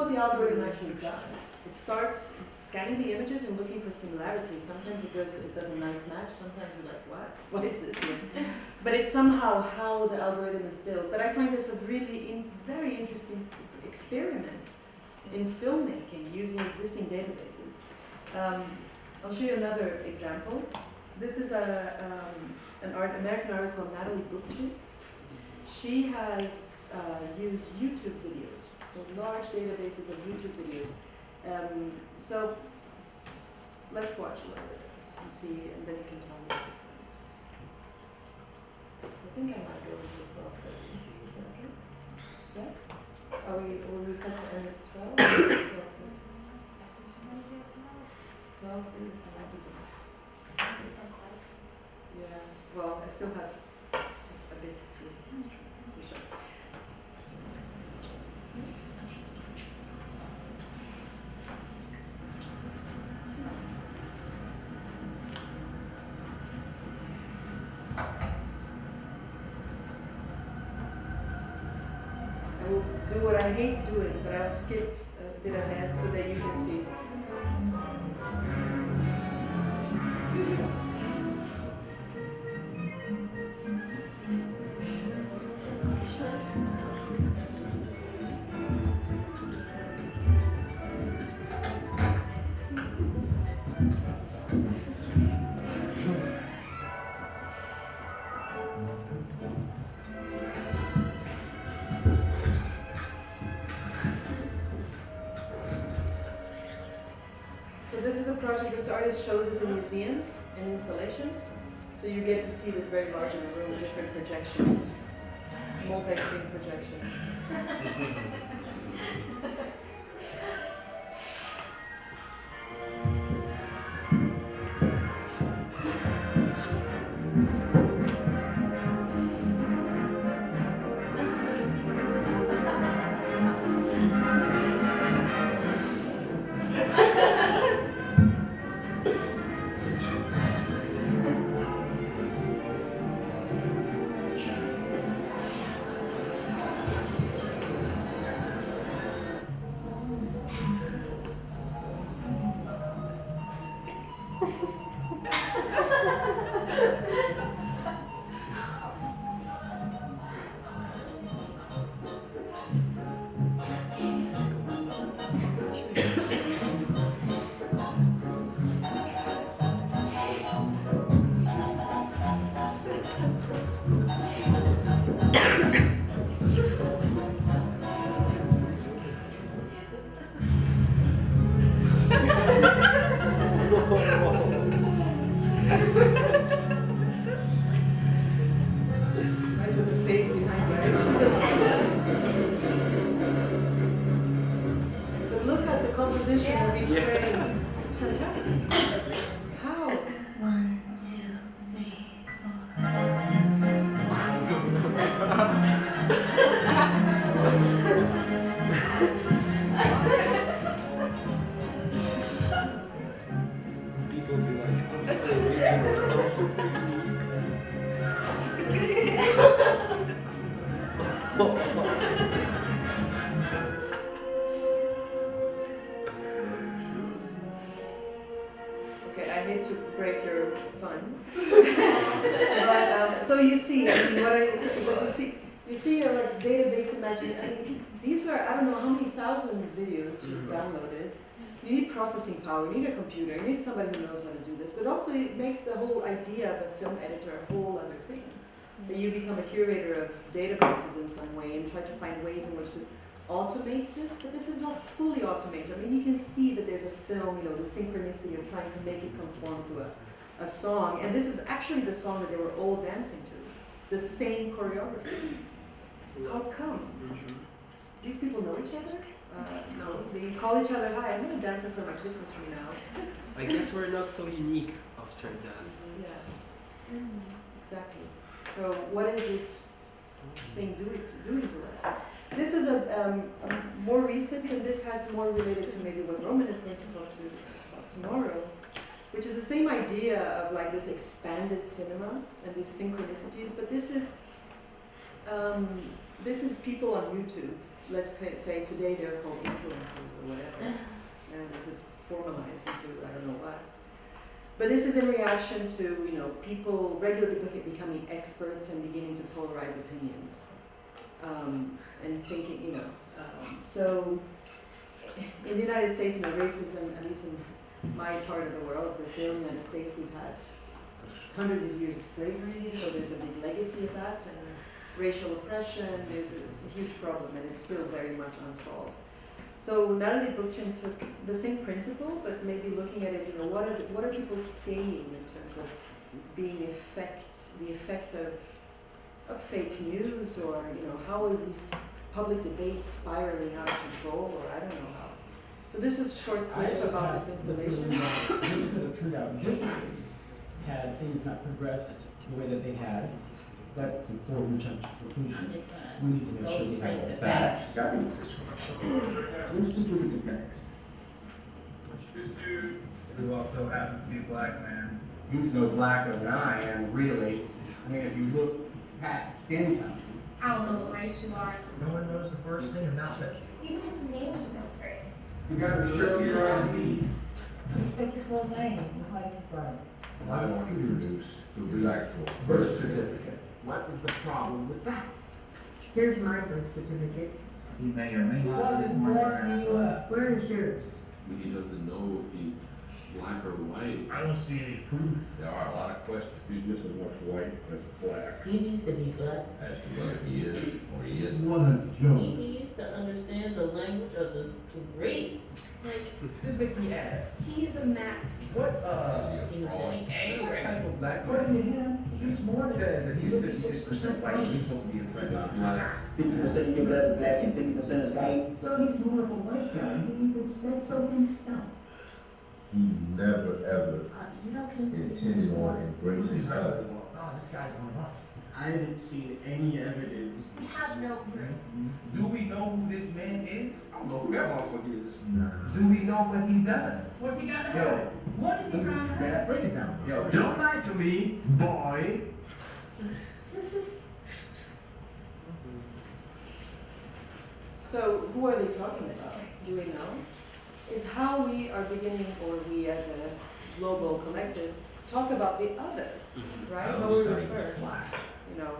what the algorithm actually does. It starts scanning the images and looking for similarities. Sometimes it does a nice match. Sometimes you're like, what? What is this here? But it's somehow how the algorithm is built. But I find this a really very interesting experiment in filmmaking using existing databases. I'll show you another example. This is an American artist called Natalie Bookchin. She has used YouTube videos, so large databases of YouTube videos. So let's watch a little bit of this and see, and then you can tell me the difference. I think I might go with 12:30. Is that okay? Yeah? Will we set the end at 12? 12? Yeah, well, I still have a bit to show. I will do what I hate doing, but I'll skip a bit ahead so that you can see. This artist shows us in museums and installations, so you get to see this very large in a room, different projections, multi-screen projection. Processing power, you need a computer, you need somebody who knows how to do this, but also it makes the whole idea of a film editor a whole other thing. That you become a curator of databases in some way and try to find ways in which to automate this, but this is not fully automated. I mean, you can see that there's a film, you know, the synchronicity of trying to make it conform to a song, and this is actually the song that they were all dancing to, the same choreography. How come? These people know each other? No, they call each other, hi, I'm going to dance in front of my Christmas tree now. I guess we're not so unique after that. Yeah, exactly. So what is this thing doing to us? This is a more recent, and this has more related to maybe what Roman is going to talk about tomorrow, which is the same idea of like this expanded cinema and these synchronicities, but this is This is people on YouTube. Let's say today they're called influencers or whatever. And it's just formalized into I don't know what. But this is in reaction to, you know, people, regular people becoming experts and beginning to polarize opinions. And thinking, you know. So in the United States, you know, racism, at least in my part of the world, Brazil, United States, we've had hundreds of years of slavery, so there's a big legacy of that, and racial oppression, there's a huge problem, and it's still very much unsolved. So Natalie Bookchin took the same principle, but maybe looking at it, you know, what are people saying in terms of being the effect of fake news, or, you know, how is this public debate spiraling out of control, or I don't know how. So this is a short clip about this installation. This could have turned out differently had things not progressed the way that they had. But before we jump to conclusions, we need to make sure we have all the facts. Let's just look at the facts. This dude, who also happens to be a black man, He's no blacker than I am, really. I mean, if you look past skin tone. I don't know what race you are. No one knows the first thing about it. Even his name is a mystery. You gotta show your ID. Physical name, what is it from? I want to introduce the actual birth certificate. What is the problem with that? Here's my birth certificate. he may or may He not. wasn't born in the US. Where is yours? He doesn't know if he's black or white. I don't see any proof. There are a lot of questions He's just as much white as black. He needs to be black. as to whether he is or he It's isn't. one a joke. He needs to understand the language of the streets. Like, this makes me ask, He is a mask. what, Is he a fraud? what type of black According to man him, he's born. says that he's 56% white, he's supposed to be a friend of black? 50% you think that is black and 50% is white. So he's more of a white guy. He even said so himself. He never ever You know, he's intended on embracing us. Oh, this guy's one of us. I haven't seen any evidence. We have no proof. Do we know who this man is? I don't know who that motherfucker is. Do we know what he does? What he got to Yo, do? What is he trying to do? break it down. Yo, don't lie to me, boy. So who are they talking about? Do we know? Is how we are beginning, or we as a global collective, talk about the other, right? How we refer, you know,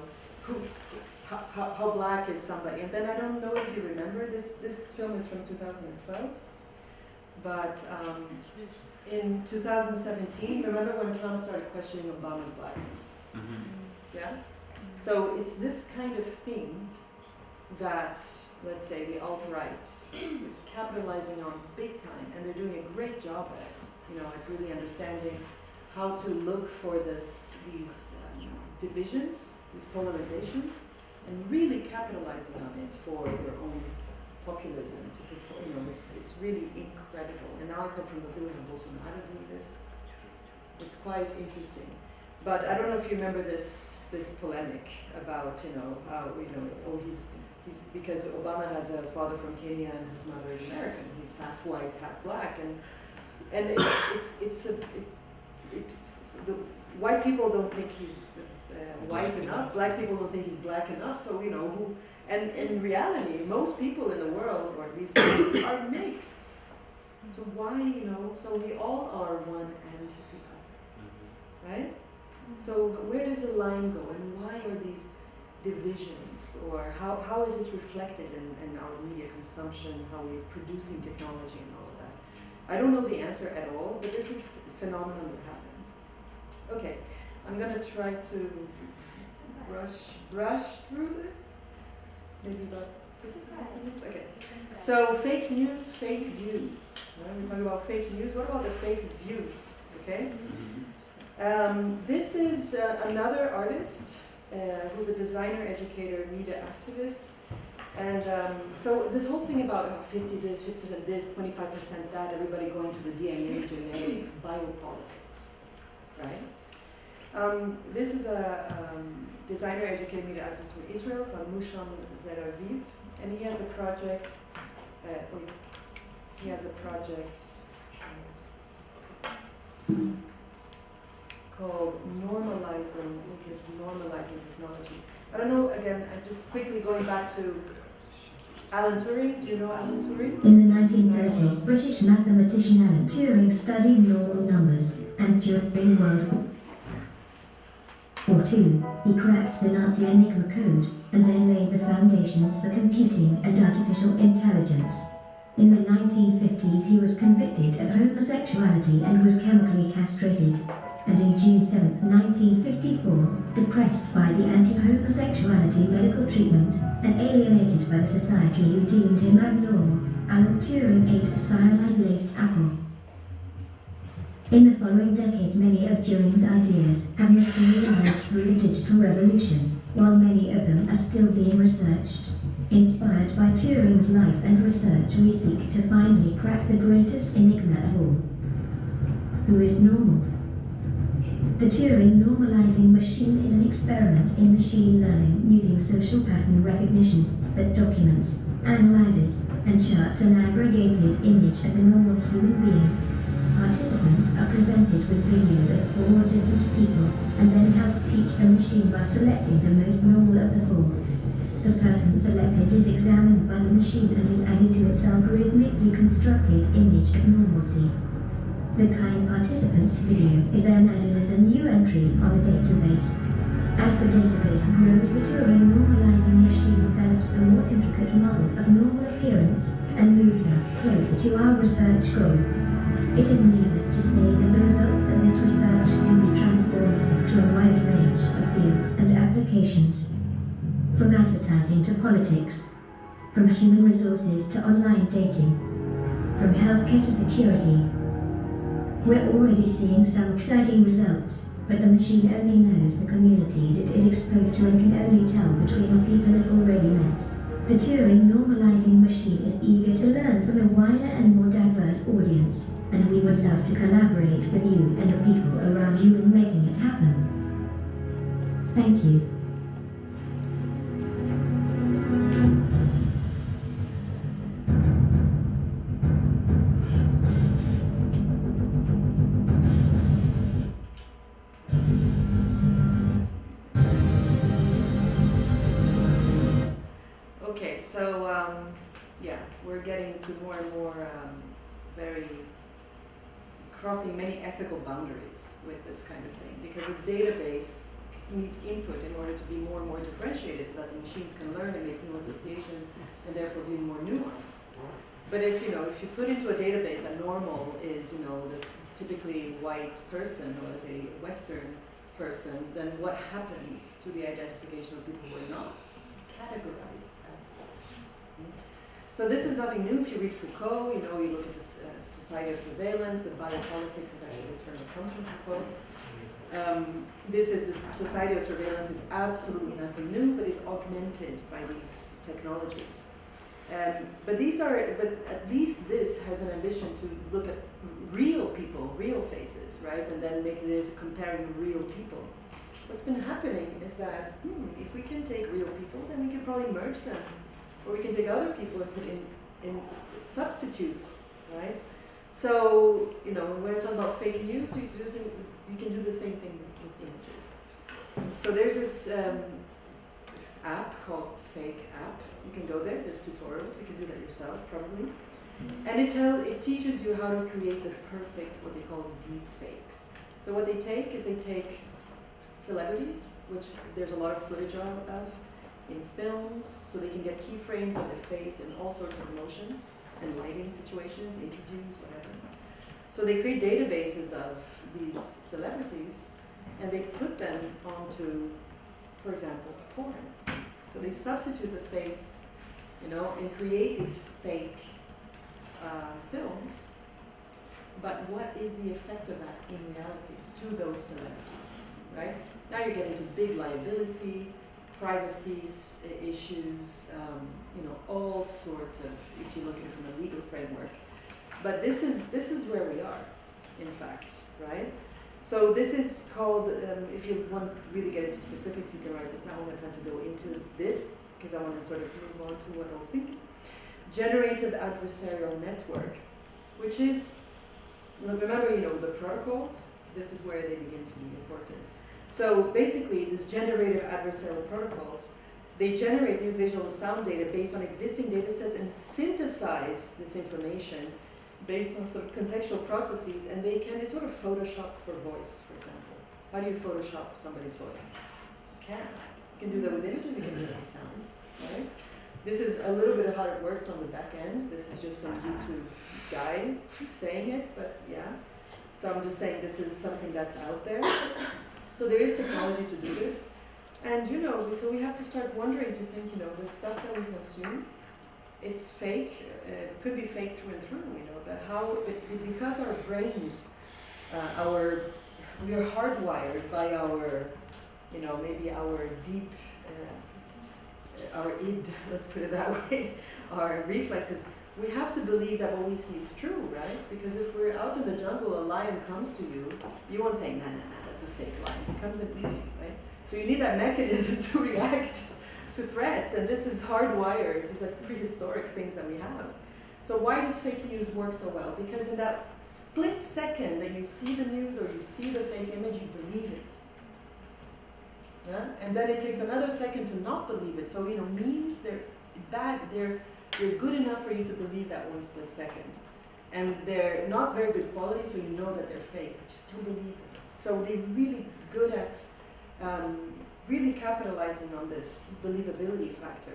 how black is somebody. And then I don't know if you remember, this film is from 2012, but in 2017, remember when Trump started questioning Obama's blackness? Yeah? So it's this kind of thing that, let's say, the alt-right is capitalizing on big time, and they're doing a great job at it, you know, at really understanding how to look for these divisions, these polarizations, and really capitalizing on it for their own populism. You know, it's really incredible. And now I come from Brazil and Bolsonaro doing this. It's quite interesting. But I don't know if you remember this polemic about, you know, how, you know, oh, he's because Obama has a father from Kenya and his mother is American. He's half white, half black, and the white people don't think he's white enough. Black people don't think he's black enough. So you know who. And in reality, most people in the world, or at least are mixed. So why, you know? So we all are one and the other, right? So where does the line go, and why are these divisions, or how is this reflected in our media consumption, how we're producing technology and all of that? I don't know the answer at all, but this is the phenomenon that happens. Okay, I'm gonna try to brush through this. Maybe about 15 minutes? Okay. So fake news, fake views. Right? We talk about fake news. What about the fake views? Okay. This is another artist who's a designer, educator, media activist. And so this whole thing about 50 this, 50% this, 25% that, everybody going to the DNA, genetics, biopolitics, right? This is a designer, educator, media activist from Israel called Musham Zeraviv, and he has a project. Called Normalizing normalizing, I think it's normalizing technology. I don't know, again, I'm just quickly going back to Alan Turing. Do you know Alan Turing? In the 1930s, British mathematician Alan Turing studied normal numbers, and during World War II, he cracked the Nazi Enigma code, and then laid the foundations for computing and artificial intelligence. In the 1950s, he was convicted of homosexuality and was chemically castrated. And in June 7, 1954, depressed by the anti-homosexuality medical treatment and alienated by the society who deemed him abnormal, Alan Turing ate a cyanide-laced apple. In the following decades, many of Turing's ideas have materialized through the digital revolution, while many of them are still being researched. Inspired by Turing's life and research, we seek to finally crack the greatest enigma of all. Who is normal? The Turing normalizing machine is an experiment in machine learning using social pattern recognition that documents, analyzes, and charts an aggregated image of the normal human being. Participants are presented with videos of 4 different people and then help teach the machine by selecting the most normal of the 4. The person selected is examined by the machine and is added to its algorithmically constructed image of normalcy. The kind participant's video is then added as a new entry on the database. As the database grows, the Turing normalizing machine develops a more intricate model of normal appearance and moves us closer to our research goal. It is needless to say that the results of this research can be transformative to a wide range of fields and applications. From advertising to politics, from human resources to online dating, from healthcare to security. We're already seeing some exciting results, but the machine only knows the communities it is exposed to and can only tell between the people it already met. The Turing normalizing machine is eager to learn from a wider and more diverse audience, and we would love to collaborate with you and the people around you in making it happen. Thank you. Okay, so yeah, we're getting to more and more very crossing many ethical boundaries with this kind of thing, because a database needs input in order to be more and more differentiated so that the machines can learn and make new associations and therefore be more nuanced. But if you put into a database that normal is the typically white person or as a Western person, then what happens to the identification of people who are not categorized as such? So this is nothing new. If you read Foucault, you look at the society of surveillance. The biopolitics is actually the term that comes from Foucault. The society of surveillance is absolutely nothing new, but is augmented by these technologies. But at least this has an ambition to look at real people, real faces, right, and then make it as comparing real people. What's been happening is that if we can take real people, then we can probably merge them, or we can take other people and put in substitutes, right? So when we're talking about fake news, you can do the same thing with images. So there's this app called Fake App. You can go there. There's tutorials. You can do that yourself, probably. And it teaches you how to create the perfect, what they call deep fakes. So what they take is celebrities, which there's a lot of footage of in films, so they can get keyframes of their face in all sorts of emotions and lighting situations, interviews, whatever. So they create databases of these celebrities, and they put them onto, for example, porn. So they substitute the face, and create these fake films. But what is the effect of that in reality to those celebrities, right? Now you're getting to big liability, privacy issues, all sorts of, if you look at it from a legal framework. But this is where we are, in fact, right? So this is called, if you want to really get into specifics, you can write this down. I don't have time to go into this, because I want to sort of move on to what I was thinking. Generative adversarial network, which is, remember, the protocols, this is where they begin to be important. So basically, these generative adversarial protocols, they generate new visual and sound data based on existing data sets and synthesize this information based on some contextual processes, and they can sort of Photoshop for voice, for example. How do you Photoshop somebody's voice? You can. You can do that with images, you can do that with sound, right? This is a little bit of how it works on the back end. This is just some YouTube guy saying it, but yeah. So I'm just saying this is something that's out there. So there is technology to do this. And you know, so we have to start wondering to think, you know, the stuff that we consume, it's fake, it could be fake through and through, you know, but how, because our brains, we are hardwired by our, you know, maybe our deep, our id, let's put it that way, our reflexes, we have to believe that what we see is true, right? Because if we're out in the jungle, a lion comes to you, you won't say, nah, that's a fake lion. He comes and eats you, right? So you need that mechanism to react to threats, and this is hardwired. This is like prehistoric things that we have. So why does fake news work so well? Because in that split second that you see the news or you see the fake image, you believe it. Yeah? And then it takes another second to not believe it. So, you know, memes, they're bad, they're good enough for you to believe that one split second. And they're not very good quality, so you know that they're fake, but you still believe them. So they're really good at really capitalizing on this believability factor.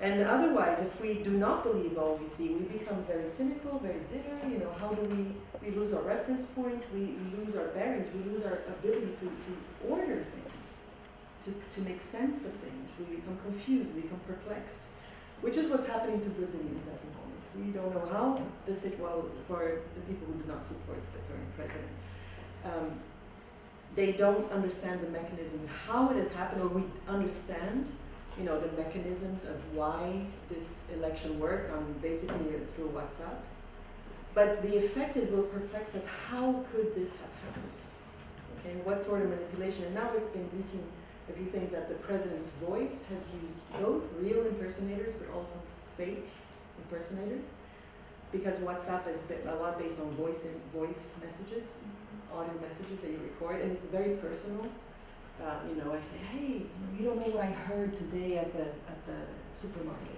And otherwise, if we do not believe all we see, we become very cynical, very bitter. You know, how do we lose our reference point, we lose our bearings, we lose our ability to order things, to make sense of things. We become confused, we become perplexed, which is what's happening to Brazilians at the moment. We don't know how well, for the people who do not support the current president. They don't understand the mechanism of how it has happened, or we understand, you know, the mechanisms of why this election worked on basically through WhatsApp. But the effect is we're perplexed at how could this have happened? Okay, what sort of manipulation? And now it's been leaking a few things that the president's voice has used both real impersonators but also fake impersonators, because WhatsApp is a lot based on voice messages, audio messages that you record, and it's very personal. You know, I say, hey, you don't know what I heard today at the supermarket.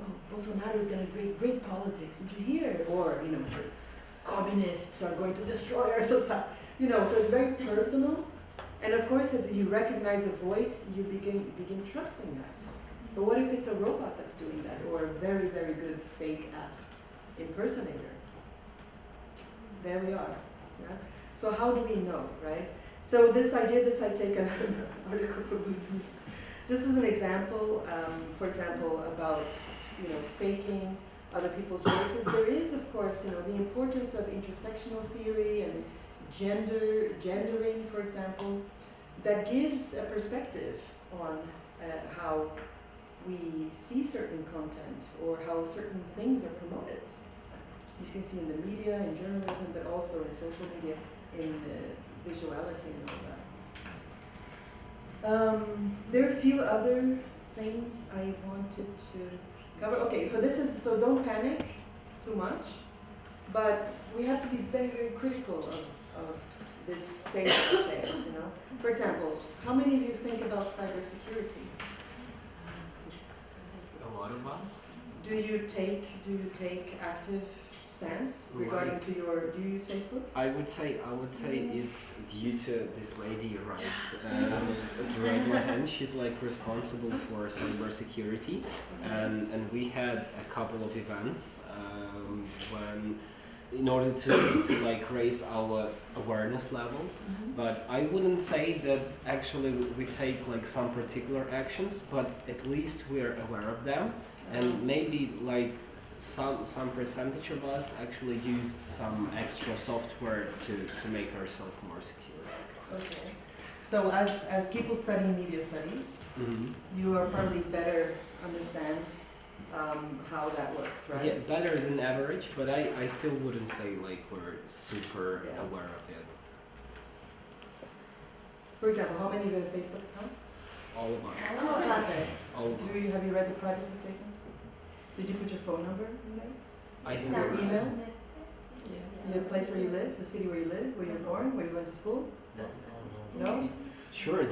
Oh, Bolsonaro is going to create great politics. Did you hear? Or, you know, the communists are going to destroy our society. You know, so it's very personal. And of course, if you recognize a voice, you begin trusting that. But what if it's a robot that's doing that, or a very, very good fake app impersonator? There we are. Yeah? So how do we know, right? So this I take an article from just as an example, for example, about, you know, faking other people's voices. There is, of course, you know, the importance of intersectional theory and gendering, for example, that gives a perspective on how we see certain content or how certain things are promoted. You can see in the media, in journalism, but also in social media, in visuality and all that. There are a few other things I wanted to cover. Okay, so don't panic too much, but we have to be very, very critical of this state of affairs, you know. For example, how many of you think about cybersecurity? A lot of us. Do you take active stance regarding to your, do you use Facebook? I would say it's due to this lady right my hand. She's like responsible for cybersecurity, and we had a couple of events when, in order to like raise our awareness level. But I wouldn't say that actually we take like some particular actions, but at least we're aware of them, and maybe like some percentage of us actually used some extra software to make ourselves more secure. Okay. So as people studying media studies, you are probably better understand how that works, right? Yeah, better than average, but I still wouldn't say like we're super aware of it. For example, how many of you have Facebook accounts? All of us. All of us. All of us. Have you read the privacy statement? Did you put your phone number in there? I have your email? The place where you live, the city where you live, where you were born, where you went to school? No? Sure,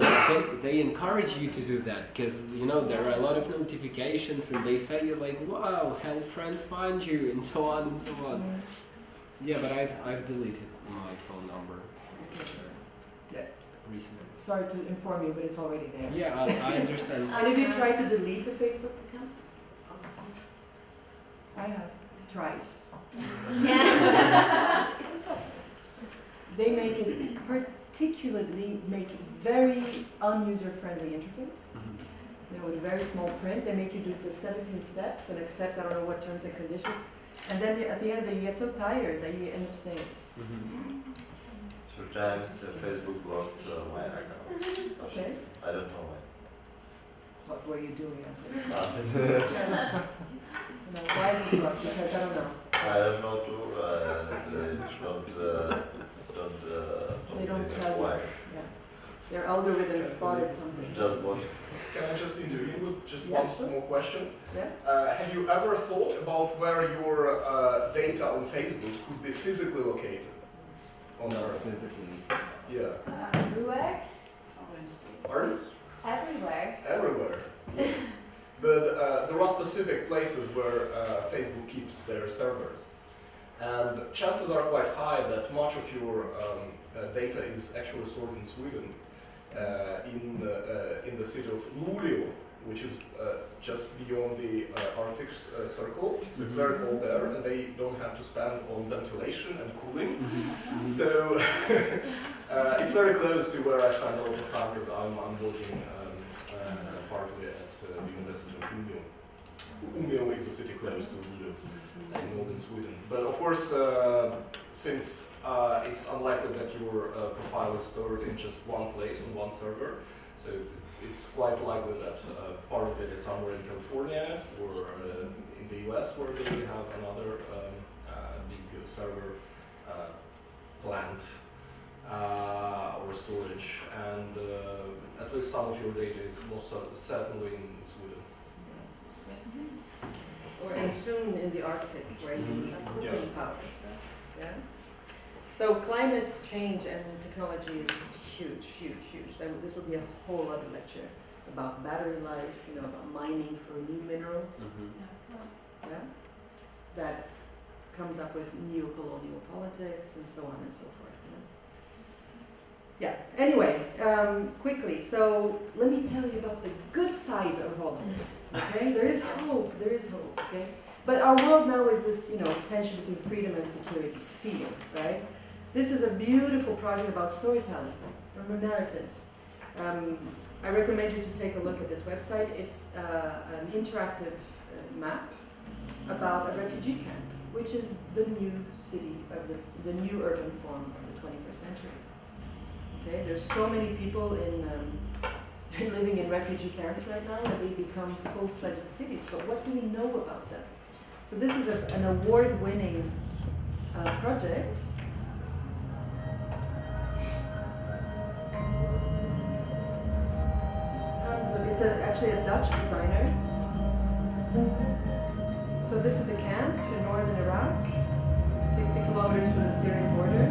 they encourage you to do that because you know there are a lot of notifications and they say you're like, wow, help friends find you and so on and so on. Yeah, but I've deleted my phone number recently. Sorry to inform you, but it's already there. Yeah, I understand. And if you try to delete the Facebook account? I have tried. Yeah. It's impossible. They make it particularly very unuser-friendly interface. You know, with very small print. They make you do the 17 steps and accept I don't know what terms and conditions. And then at the end of the day, you get so tired that you end up staying. Sometimes Facebook blocked my account. Okay. I don't know why. What were you doing on Facebook? Nothing. No, why is it blocked? Because I don't know. I don't know too. They don't tell you. why. Yeah. Their algorithm spotted something. Just one. Can I just intervene with just Yeah, one sure. more question? Yeah. Have you ever thought about where your data on Facebook could be physically located? On Earth? Physically. Yeah. Everywhere? Pardon? Everywhere. Everywhere. Yes. But there are specific places where Facebook keeps their servers. And chances are quite high that much of your data is actually stored in Sweden, in the city of Luleå, which is just beyond the Arctic Circle. So it's very cold there, and they don't have to spend on ventilation and cooling. So it's very close to where I spend a lot of time because I'm working partly at the University of Umeå. Umeå is a city close to Luleå in northern Sweden. But of course, since it's unlikely that your profile is stored in just one place on one server, so it's quite likely that part of it is somewhere in California or in the US where they have another big server plant or storage, and at least some of your data is most certainly in Sweden. Or soon in the Arctic, where you have cooling Yeah. power. Yeah. So climate change and technology is huge, huge, huge. This will be a whole other lecture about battery life, you know, about mining for new minerals. Yeah. That comes up with neo-colonial politics and so on and so forth. Yeah. Anyway, quickly. So let me tell you about the good side of all of this. Okay, there is hope. There is hope. Okay, but our world now is this, you know, tension between freedom and security, fear. Right. This is a beautiful project about storytelling, remember narratives. I recommend you to take a look at this website. It's an interactive map about a refugee camp, which is the new city of the new urban form of the 21st century. Okay, there's so many people living in refugee camps right now that they become full-fledged cities. But what do we know about them? So this is an award-winning project. It's actually a Dutch designer. So this is the camp in northern Iraq, 60 kilometers from the Syrian border.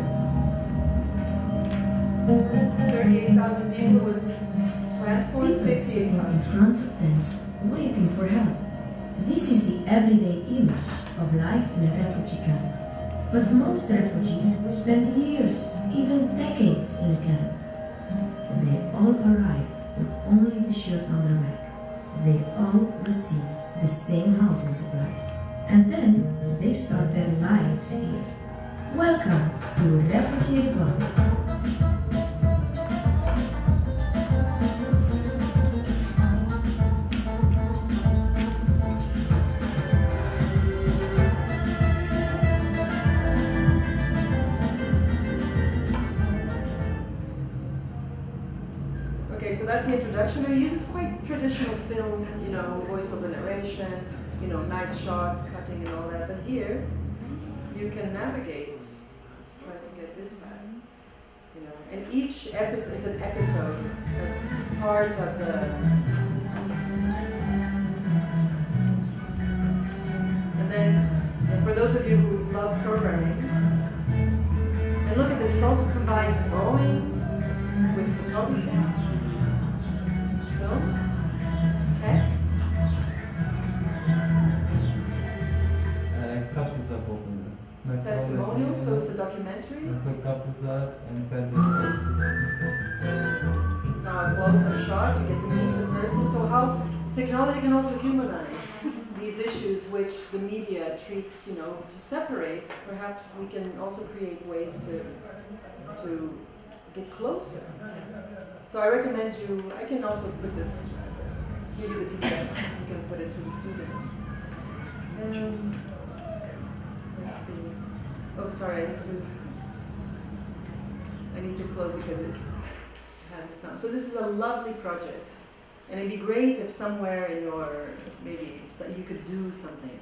38,000 people was planned for. People sitting in front of tents, waiting for help. This is the everyday image of life in a refugee camp. But most refugees spend years, even decades in a camp. They all arrive with only the shirt on their back. They all receive the same housing supplies. And then they start their lives here. Welcome to Refugee Republic. So that's the introduction, and it uses quite traditional film, you know, voiceover narration, you know, nice shots, cutting and all that. But here, you can navigate. Let's try to get this back. You know, and each episode is an episode, a part of the. And then, for those of you who love programming, and look at this, it also combines drawing with photography. talk, you get to meet the person. So how technology can also humanize these issues which the media treats, you know, to separate. Perhaps we can also create ways to get closer. So I recommend you, I can also put this, give you the PDF, you can put it to the students. Let's see. Oh, sorry, I need to close because it has a sound. So this is a lovely project. And it'd be great if somewhere in your, maybe, you could do something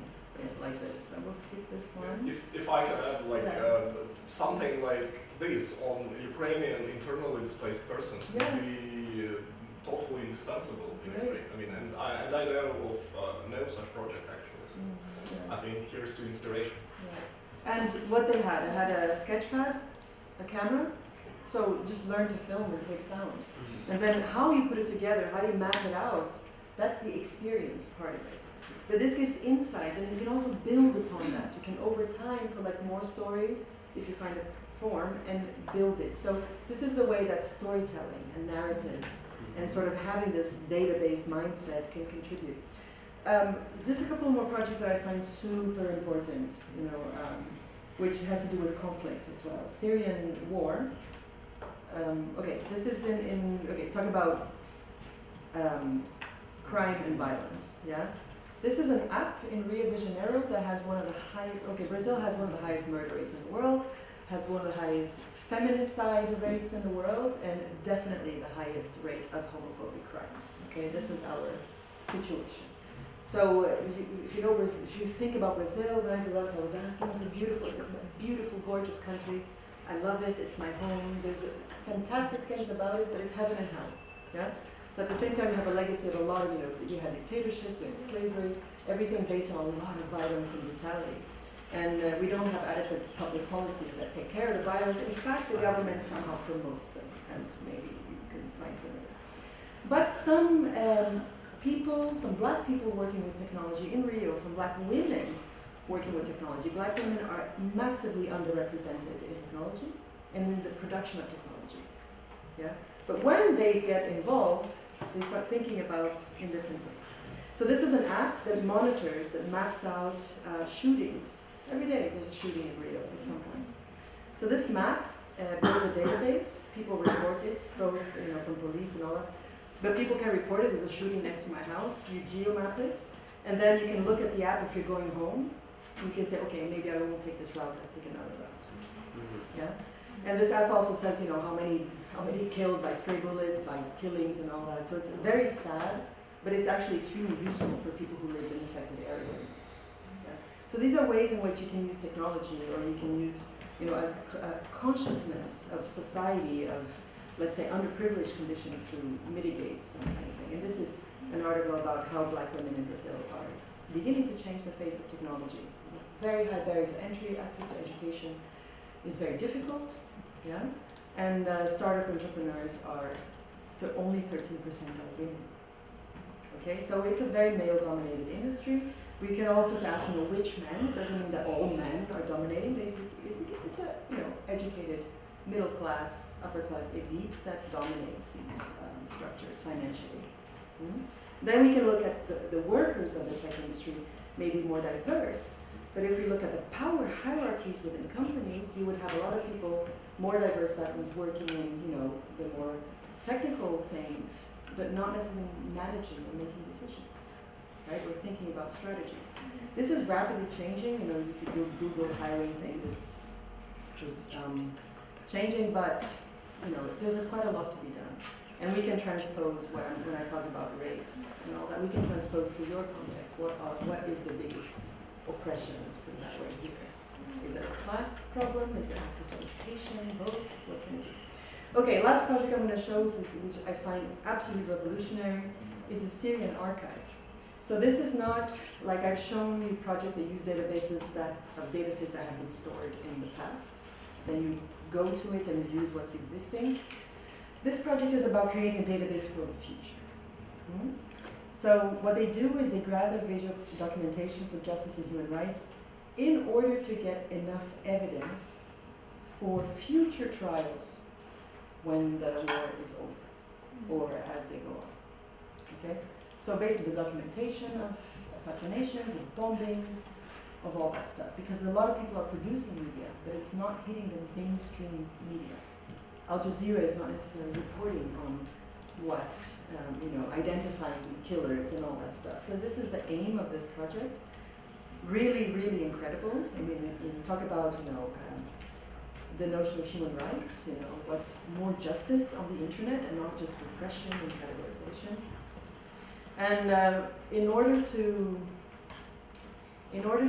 like this. I will skip this one. If I can add, like, something like this on Ukrainian internally displaced persons would be totally indispensable in Ukraine. I mean, and I know of no such project actually. So I think here's to inspiration. And what they had a sketchpad, a camera. So just learn to film and take sound. And then how you put it together, how you map it out, that's the experience part of it. But this gives insight, and you can also build upon that. You can over time collect more stories if you find a form and build it. So this is the way that storytelling and narratives and sort of having this database mindset can contribute. Just a couple more projects that I find super important, you know, which has to do with conflict as well. Syrian war. Okay, this is talk about crime and violence, yeah? This is an app in Rio de Janeiro that has one of the highest, Brazil has one of the highest murder rates in the world, has one of the highest feminicide rates in the world, and definitely the highest rate of homophobic crimes, okay? This is our situation. So if you think about Brazil, when I was asking, it's a beautiful, gorgeous country. I love it, it's my home, there's fantastic things about it, but it's heaven and hell, yeah? So at the same time, you have a legacy of a lot of, you had dictatorships, we had slavery, everything based on a lot of violence and brutality. And we don't have adequate public policies that take care of the violence. In fact, the government somehow promotes them, as maybe you can find familiar. But some people, some black people working with technology in Rio, some black women working with technology. Black women are massively underrepresented in technology and in the production of technology. Yeah? But when they get involved, they start thinking about in different ways. So this is an app that monitors, that maps out shootings. Every day there's a shooting in Rio at some point. So this map builds a database. People report it, both from police and all that. But people can report it. There's a shooting next to my house. You geomap it. And then you can look at the app if you're going home. You can say, okay, maybe I won't take this route, I'll take another route. Yeah? And this app also says, how many killed by stray bullets, by killings and all that. So it's very sad, but it's actually extremely useful for people who live in affected areas. Yeah? So these are ways in which you can use technology, or you can use, a consciousness of society, of, let's say, underprivileged conditions to mitigate some kind of thing. And this is an article about how black women in Brazil are beginning to change the face of technology. Very high barrier to entry, access to education is very difficult, yeah? And startup entrepreneurs are only 13% of women. Okay, so it's a very male-dominated industry. We can also ask, which men? It doesn't mean that all men are dominating. Basically, it's a educated middle class, upper class elite that dominates these structures financially. Then we can look at the workers of the tech industry, maybe more diverse. But if we look at the power hierarchies within companies, you would have a lot of people, more diverse backgrounds, working in the more technical things, but not necessarily managing or making decisions. Right? We're thinking about strategies. This is rapidly changing. You could Google hiring things. It's changing, but there's quite a lot to be done. And we can transpose when I talk about race and all that. We can transpose to your context. What is the biggest oppression? Let's put it that way here. Is it a class problem? Is it access to education? Both? What can it be? Okay, last project I'm going to show, which I find absolutely revolutionary, is a Syrian archive. So this is not like I've shown you projects that use databases of data sets that have been stored in the past. Then you go to it and use what's existing. This project is about creating a database for the future. So what they do is they gather visual documentation for justice and human rights in order to get enough evidence for future trials when the war is over, or as they go go on. Okay? So basically the documentation of assassinations, of bombings, of all that stuff. Because a lot of people are producing media, but it's not hitting the mainstream media. Al Jazeera is not necessarily reporting on what, identifying killers and all that stuff. Because this is the aim of this project. Really, really incredible. I mean, you talk about, the notion of human rights, what's more justice on the internet and not just repression and categorization. And in order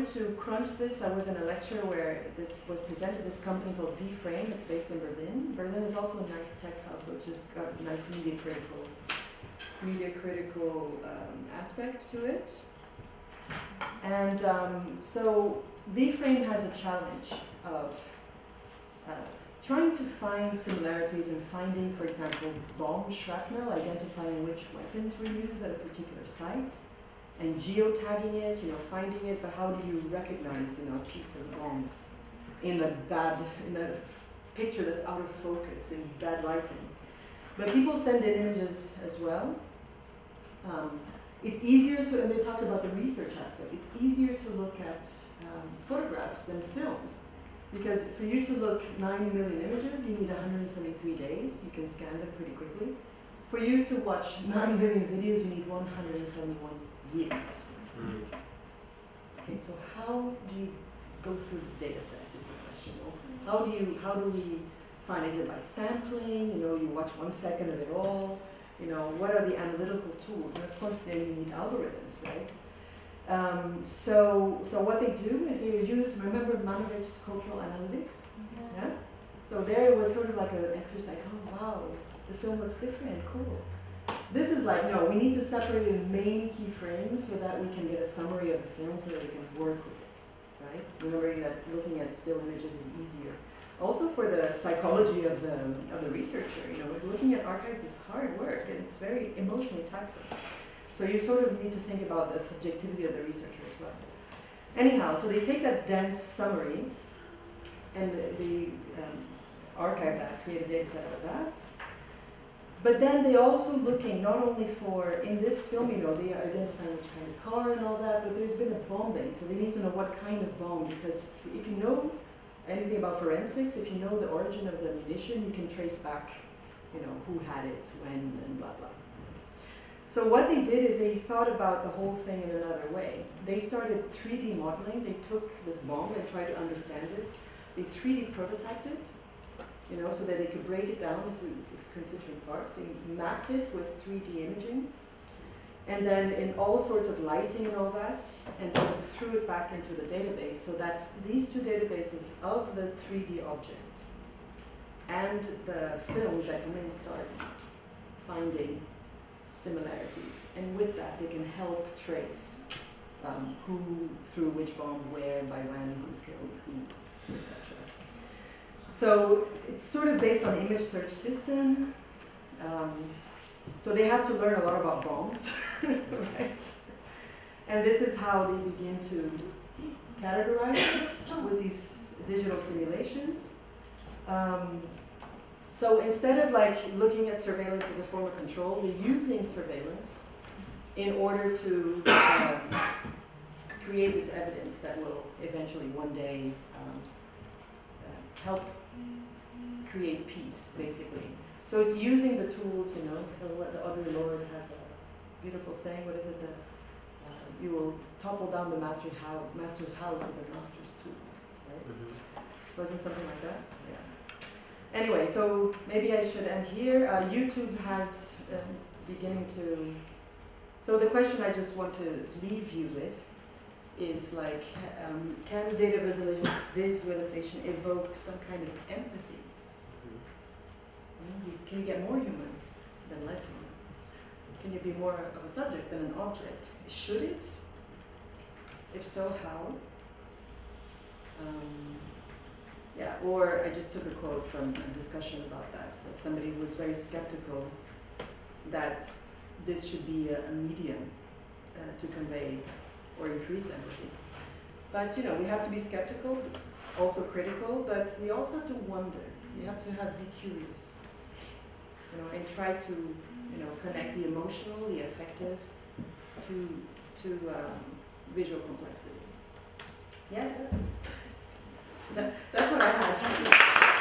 to crunch this, I was in a lecture where this was presented, this company called V-Frame, it's based in Berlin. Berlin is also a nice tech hub, which has got a nice media critical aspect to it. And so V-Frame has a challenge of trying to find similarities and finding, for example, bomb shrapnel, identifying which weapons were used at a particular site, and geotagging it, finding it, but how do you recognize, a piece of bomb in a picture that's out of focus, in bad lighting. But people send in images as well. It's easier to, and they talked about the research aspect, it's easier to look at photographs than films. Because for you to look 9 million images, you need 173 days. You can scan them pretty quickly. For you to watch 9 million videos, you need 171 years. Okay, so how do you go through this data set is the question. How do we find, is it by sampling, you watch 1 second of it all, what are the analytical tools? And of course then you need algorithms, right? So what they do is they use, remember Manovich's cultural analytics? Yeah? So there it was sort of like an exercise, oh wow, the film looks different, cool. This is like, no, we need to separate it in main key frames so that we can get a summary of the film so that we can work with it, right? Remembering that looking at still images is easier. Also for the psychology of the researcher, looking at archives is hard work and it's very emotionally taxing. So you sort of need to think about the subjectivity of the researcher as well. Anyhow, so they take that dense summary and they archive that, create a data set out of that. But then they also looking not only for, in this film, they are identifying which kind of car and all that, but there's been a bombing, so they need to know what kind of bomb, because if you know anything about forensics, if you know the origin of the munition, you can trace back, who had it, when, and blah, blah. So what they did is they thought about the whole thing in another way. They started 3D modeling. They took this bomb and tried to understand it. They 3D prototyped it, so that they could break it down into its constituent parts. They mapped it with 3D imaging, and then in all sorts of lighting and all that, and then threw it back into the database so that these two databases of the 3D object and the films that come in start finding similarities, and with that they can help trace who threw which bomb, where, by when, who's killed, who, etc. So it's sort of based on image search system. So they have to learn a lot about bombs, right? And this is how they begin to categorize it with these digital simulations. So instead of looking at surveillance as a form of control, they're using surveillance in order to create this evidence that will eventually one day help create peace, basically. So it's using the tools, so what the Audre Lorde has a beautiful saying, what is it, that you will topple down the master's house with the master's tools, right? Wasn't something like that? Yeah. Anyway, so maybe I should end here. YouTube has beginning to, so the question I just want to leave you with is can data visualization evoke some kind of empathy? Can you get more human than less human? Can you be more of a subject than an object? Should it? If so, how? Yeah, or I just took a quote from a discussion about that somebody was very skeptical that this should be a medium to convey or increase empathy. But we have to be skeptical, also critical, but we also have to wonder. We have to be curious. and try to, connect the emotional, the affective, to visual complexity. Yeah, that's what I had.